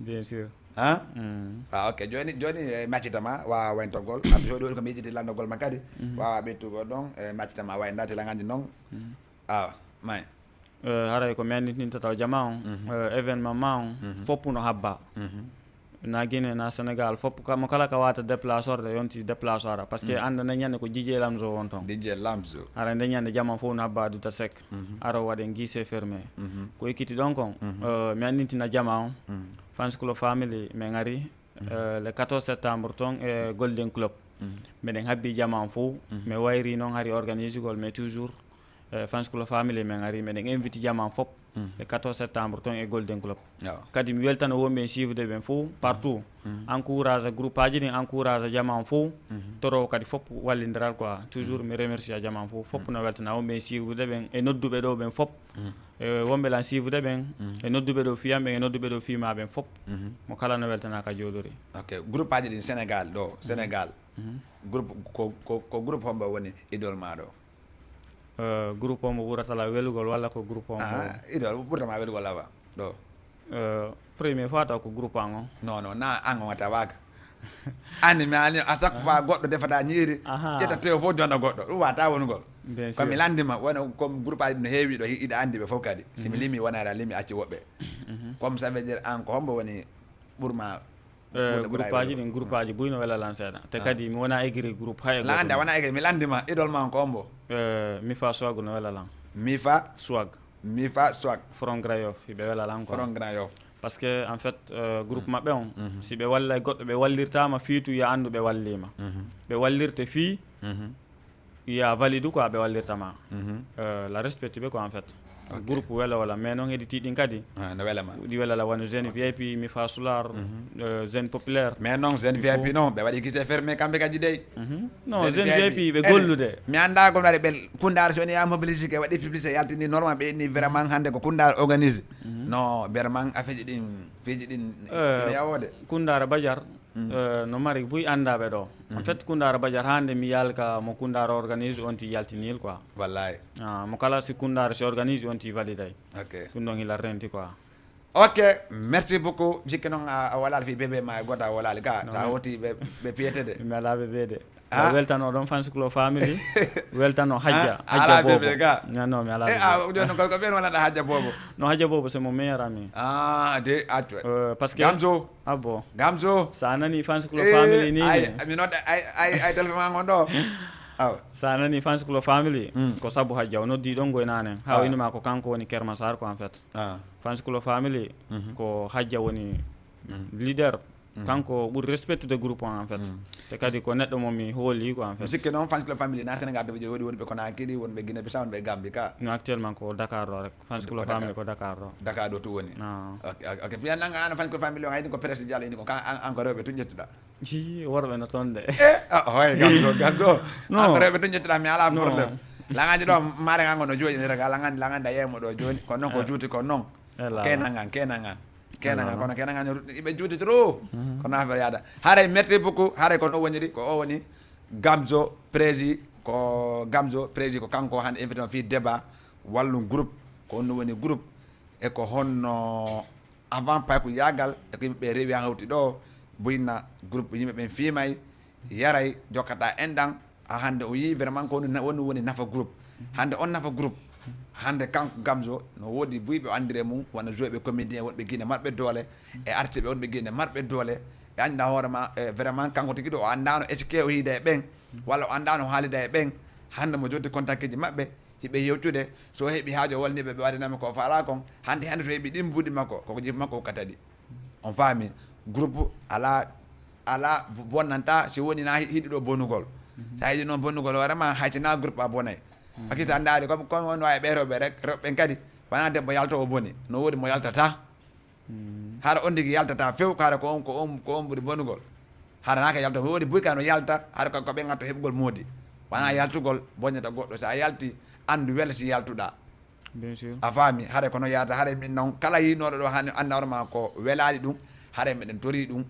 bien sûr ok joni maccitama wawa wayntogol aɓe jooɗi ko miijiti landogol ma kadi wawa ɓettugol ɗon maccitama wawi dati langandi noon may haray ko mendintinta taw jama on événement ma on fopp no habba na Guinée na Sénégal fopp mo kala ka wata déplace orde yonti déplace ara par ce que anda nde ñande ko DJ Lamzo won ton DJ Lamzo ara nde ñande jama fof no habba duta sec aro waɗe guise fermé ko ekkiti ɗon kon mi andintina jama on Fans Club Family min ngari le 14 septembre ton e Golden Club miɗen habbi jama on fof mi wayri noon hari organise gol mais toujours Fans Club Family min ngari miɗen invite jama on fof le 14 septembre ton e Golden Club kadi mi weltano wonɓe suivde ɓen fof partout encourage groupe aji ɗin encourage jama on fof toro kadi fof wallidiral quoi toujours mi remercie jama on fof no weltana wonɓe suivde ɓen e nodduɓe ɗo ɓen fof wonɓe lan suivde ɓen e nodduɓe ɗo fiyanɓe e nodduɓe ɗo fimaɓen fof mo kala no weltana ka jooɗori ok groupe aji ɗin Sénégal ɗo Sénégal groupe ko groupe hombo woni idol ma ɗo groupe omo ɓuratala welugol walla ko groupe omo idol ɓuratama welugol awa ɗo premier fois taw ko groupe an on non na an on tawaka andi mi ani à chaque fois goɗɗo defata ñiiri ƴetta tewo fof jonda goɗɗo ɗum wata wonugol komi landima wona comme groupe aji no heewi ɗo iɗa andi ɓe fof kadi simi limi wonare a limi acci woɓɓe comme ça veut dire an ko hombo woni ɓurma groupe aji ɗin groupe aji ɓuyno welalan seeɗa te kadi mi wona aigri groupe hay la anda wona aigri mi landima idol ma ko hombo Mifa Swag no welalan Mifa Swag from Grand Yoff ɓe welalan ko from Grand Yoff parce que en fait groupe maɓɓe on si ɓe walla goɗɗo ɓe wallirtama fiitu ya andu ɓe wallima ɓe wallirte fii ya valide quoi ɓe wallirtama la respecte ɓe ko en fait groupe wela wala mais noon heɗi tiɗin kadi no welama ɗi welala wona jeune VIP Mifa Solar jeune populaire mais non jeune VIP non ɓe waɗi guise fermé kamɓe kadi dey non jeune VIP ɓe gollude mi anda ko waɗi ɓe Koundar so woni ya mobilisé ke waɗi publicité yaltini normal ɓe inni vraiment hande ko Koundar organise non vraiment affaire ɗin feeji ɗin ine yawode Koundar Badiar no mari buy andaɓe ɗo en fait Koundar Badiar hande mi yalka mo Koundar organise on ti yaltinil quoi wallahi mo kala si Koundar si organise on ti validay ok ɗum ɗon hila renti quoi ok merci beaucoup jikki noon a walali fi bébé ma goto a walali ga sa woti ɓe piyetede mi ala bébé de weltano ɗon Fans Club Family weltano hajja bébé ga non mi ala joni ko ɓen wonata hajja bobo no hajja bobo c'est mon meilleur ami de accu parce que Gamzo abo Gamzo sa nani Fans Club Family ni mi nodda ay téléphone ma gon ɗo sa nani Fans Club Family ko saabu hajja o noddi ɗon goy nanen ha winima ko kanko woni Kermassar ko en fait Fans Club Family ko hajja woni leader kanko ɓuri respectude groupe en fait te kadi ko neɗɗo momi hooli ko en fait sikki noon Fans Club Family na Sénégal ɗo jooɗi wonɓe Conakry wonɓe Guinée Bissau wonɓe Gambie ka no actuellement ko Dakar ɗo rek Fans Club Family ko Dakar ɗo Dakar ɗo tu woni ok fiyananga an Fans Club Family o hayni ko presse Diallo indi ko an ko rewɓe tu jettuɗa ji worɓe no toon de hoy Gamzo an ko rewɓe tu jettuɗa mi ala probléme langaji ɗo mare gango no jooɗi raga langandi a yeymo ɗo joni kono noon ko juuti ko noon kenagan kono kenagan ɓe juuti trop kono affaire yaada haray merci beaucoup haray kono o woniri ko o woni Gamzo prési ko kanko hande invité o fi débat wallu groupe ko onno woni groupe e ko honno avant pay ko yagal e ko yimɓeɓe rewi hawti ɗo boyna groupe yimɓeɓen fiimay yaray jokkata enɗan hande o yi vraiment ko woni nafa groupe hande on nafa groupe hande kanko Gamzo no woodi buyɓe o andire mum wona joueɓe comédien wonɓe Guinée marɓe doole e artiɓe wonɓe Guinée marɓe doole ɓe annda hoorema vraiment kanko tigi ɗo o andano esque o hiida e ɓen walla o andano haalida e ɓen hande mo jotti contact ji maɓɓe hiɓe yewtude so heeɓi haajo walniɓe ɓe waɗinami ko faala kon hande to heeɓi ɗin mbuɗi makko koko jiifi makko hokkatadi on faami groupe ala bonnanta si woni na hiiɗi ɗo bonugol sa yiɗi noon bonnugol vraiment haytina groupe a bonay par ce que an daari comme won wawi ɓeroɓe rek rewɓen kadi wona debbo yalto o boni no woodi mo yaltata haɗa on digui yaltata few haɗa ko on ɓuuri bonugol haɗa naka yalta woodi buyka no yalta haɗa ko ɓe gatto heɓugol moodi wona yaltugol boñata goɗɗo sa yalti andu weela si yaltuɗa bien sûr a faami haɗa kono yahata haɗa min noon kala yinoɗo ɗo hande anda hoorema ko welali ɗum haɗa meɗen tori ɗum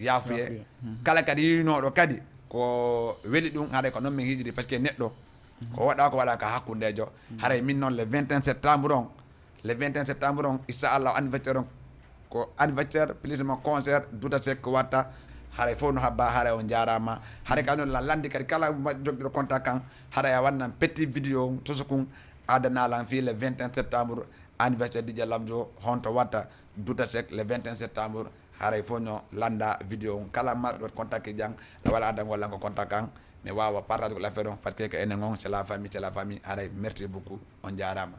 yafuye kala kadi yinoɗo kadi ko weeli ɗum haɗa ko noon min hiiɗiri par ce que neɗɗo ko waɗa ko waɗa ka hakkundejo haray min noon le 21 septembre on inchallah anniversaire on ko anniversaire plus mo concert duta sek watta haray fo no habba haray on jarama haray ka non la landi kadi kala jogdo contact kan haray ya wannan petit vidéo to sukun adana lan fi le 21 septembre anniversaire DJ Lamzo honto watta duta sek le 21 septembre haray fo no landa vidéo kala ma do contact jang wala adam wala ko contact kan mais wawa partage ko l'affaire on fatke que enen c'est la famille haray merci beaucoup on jarama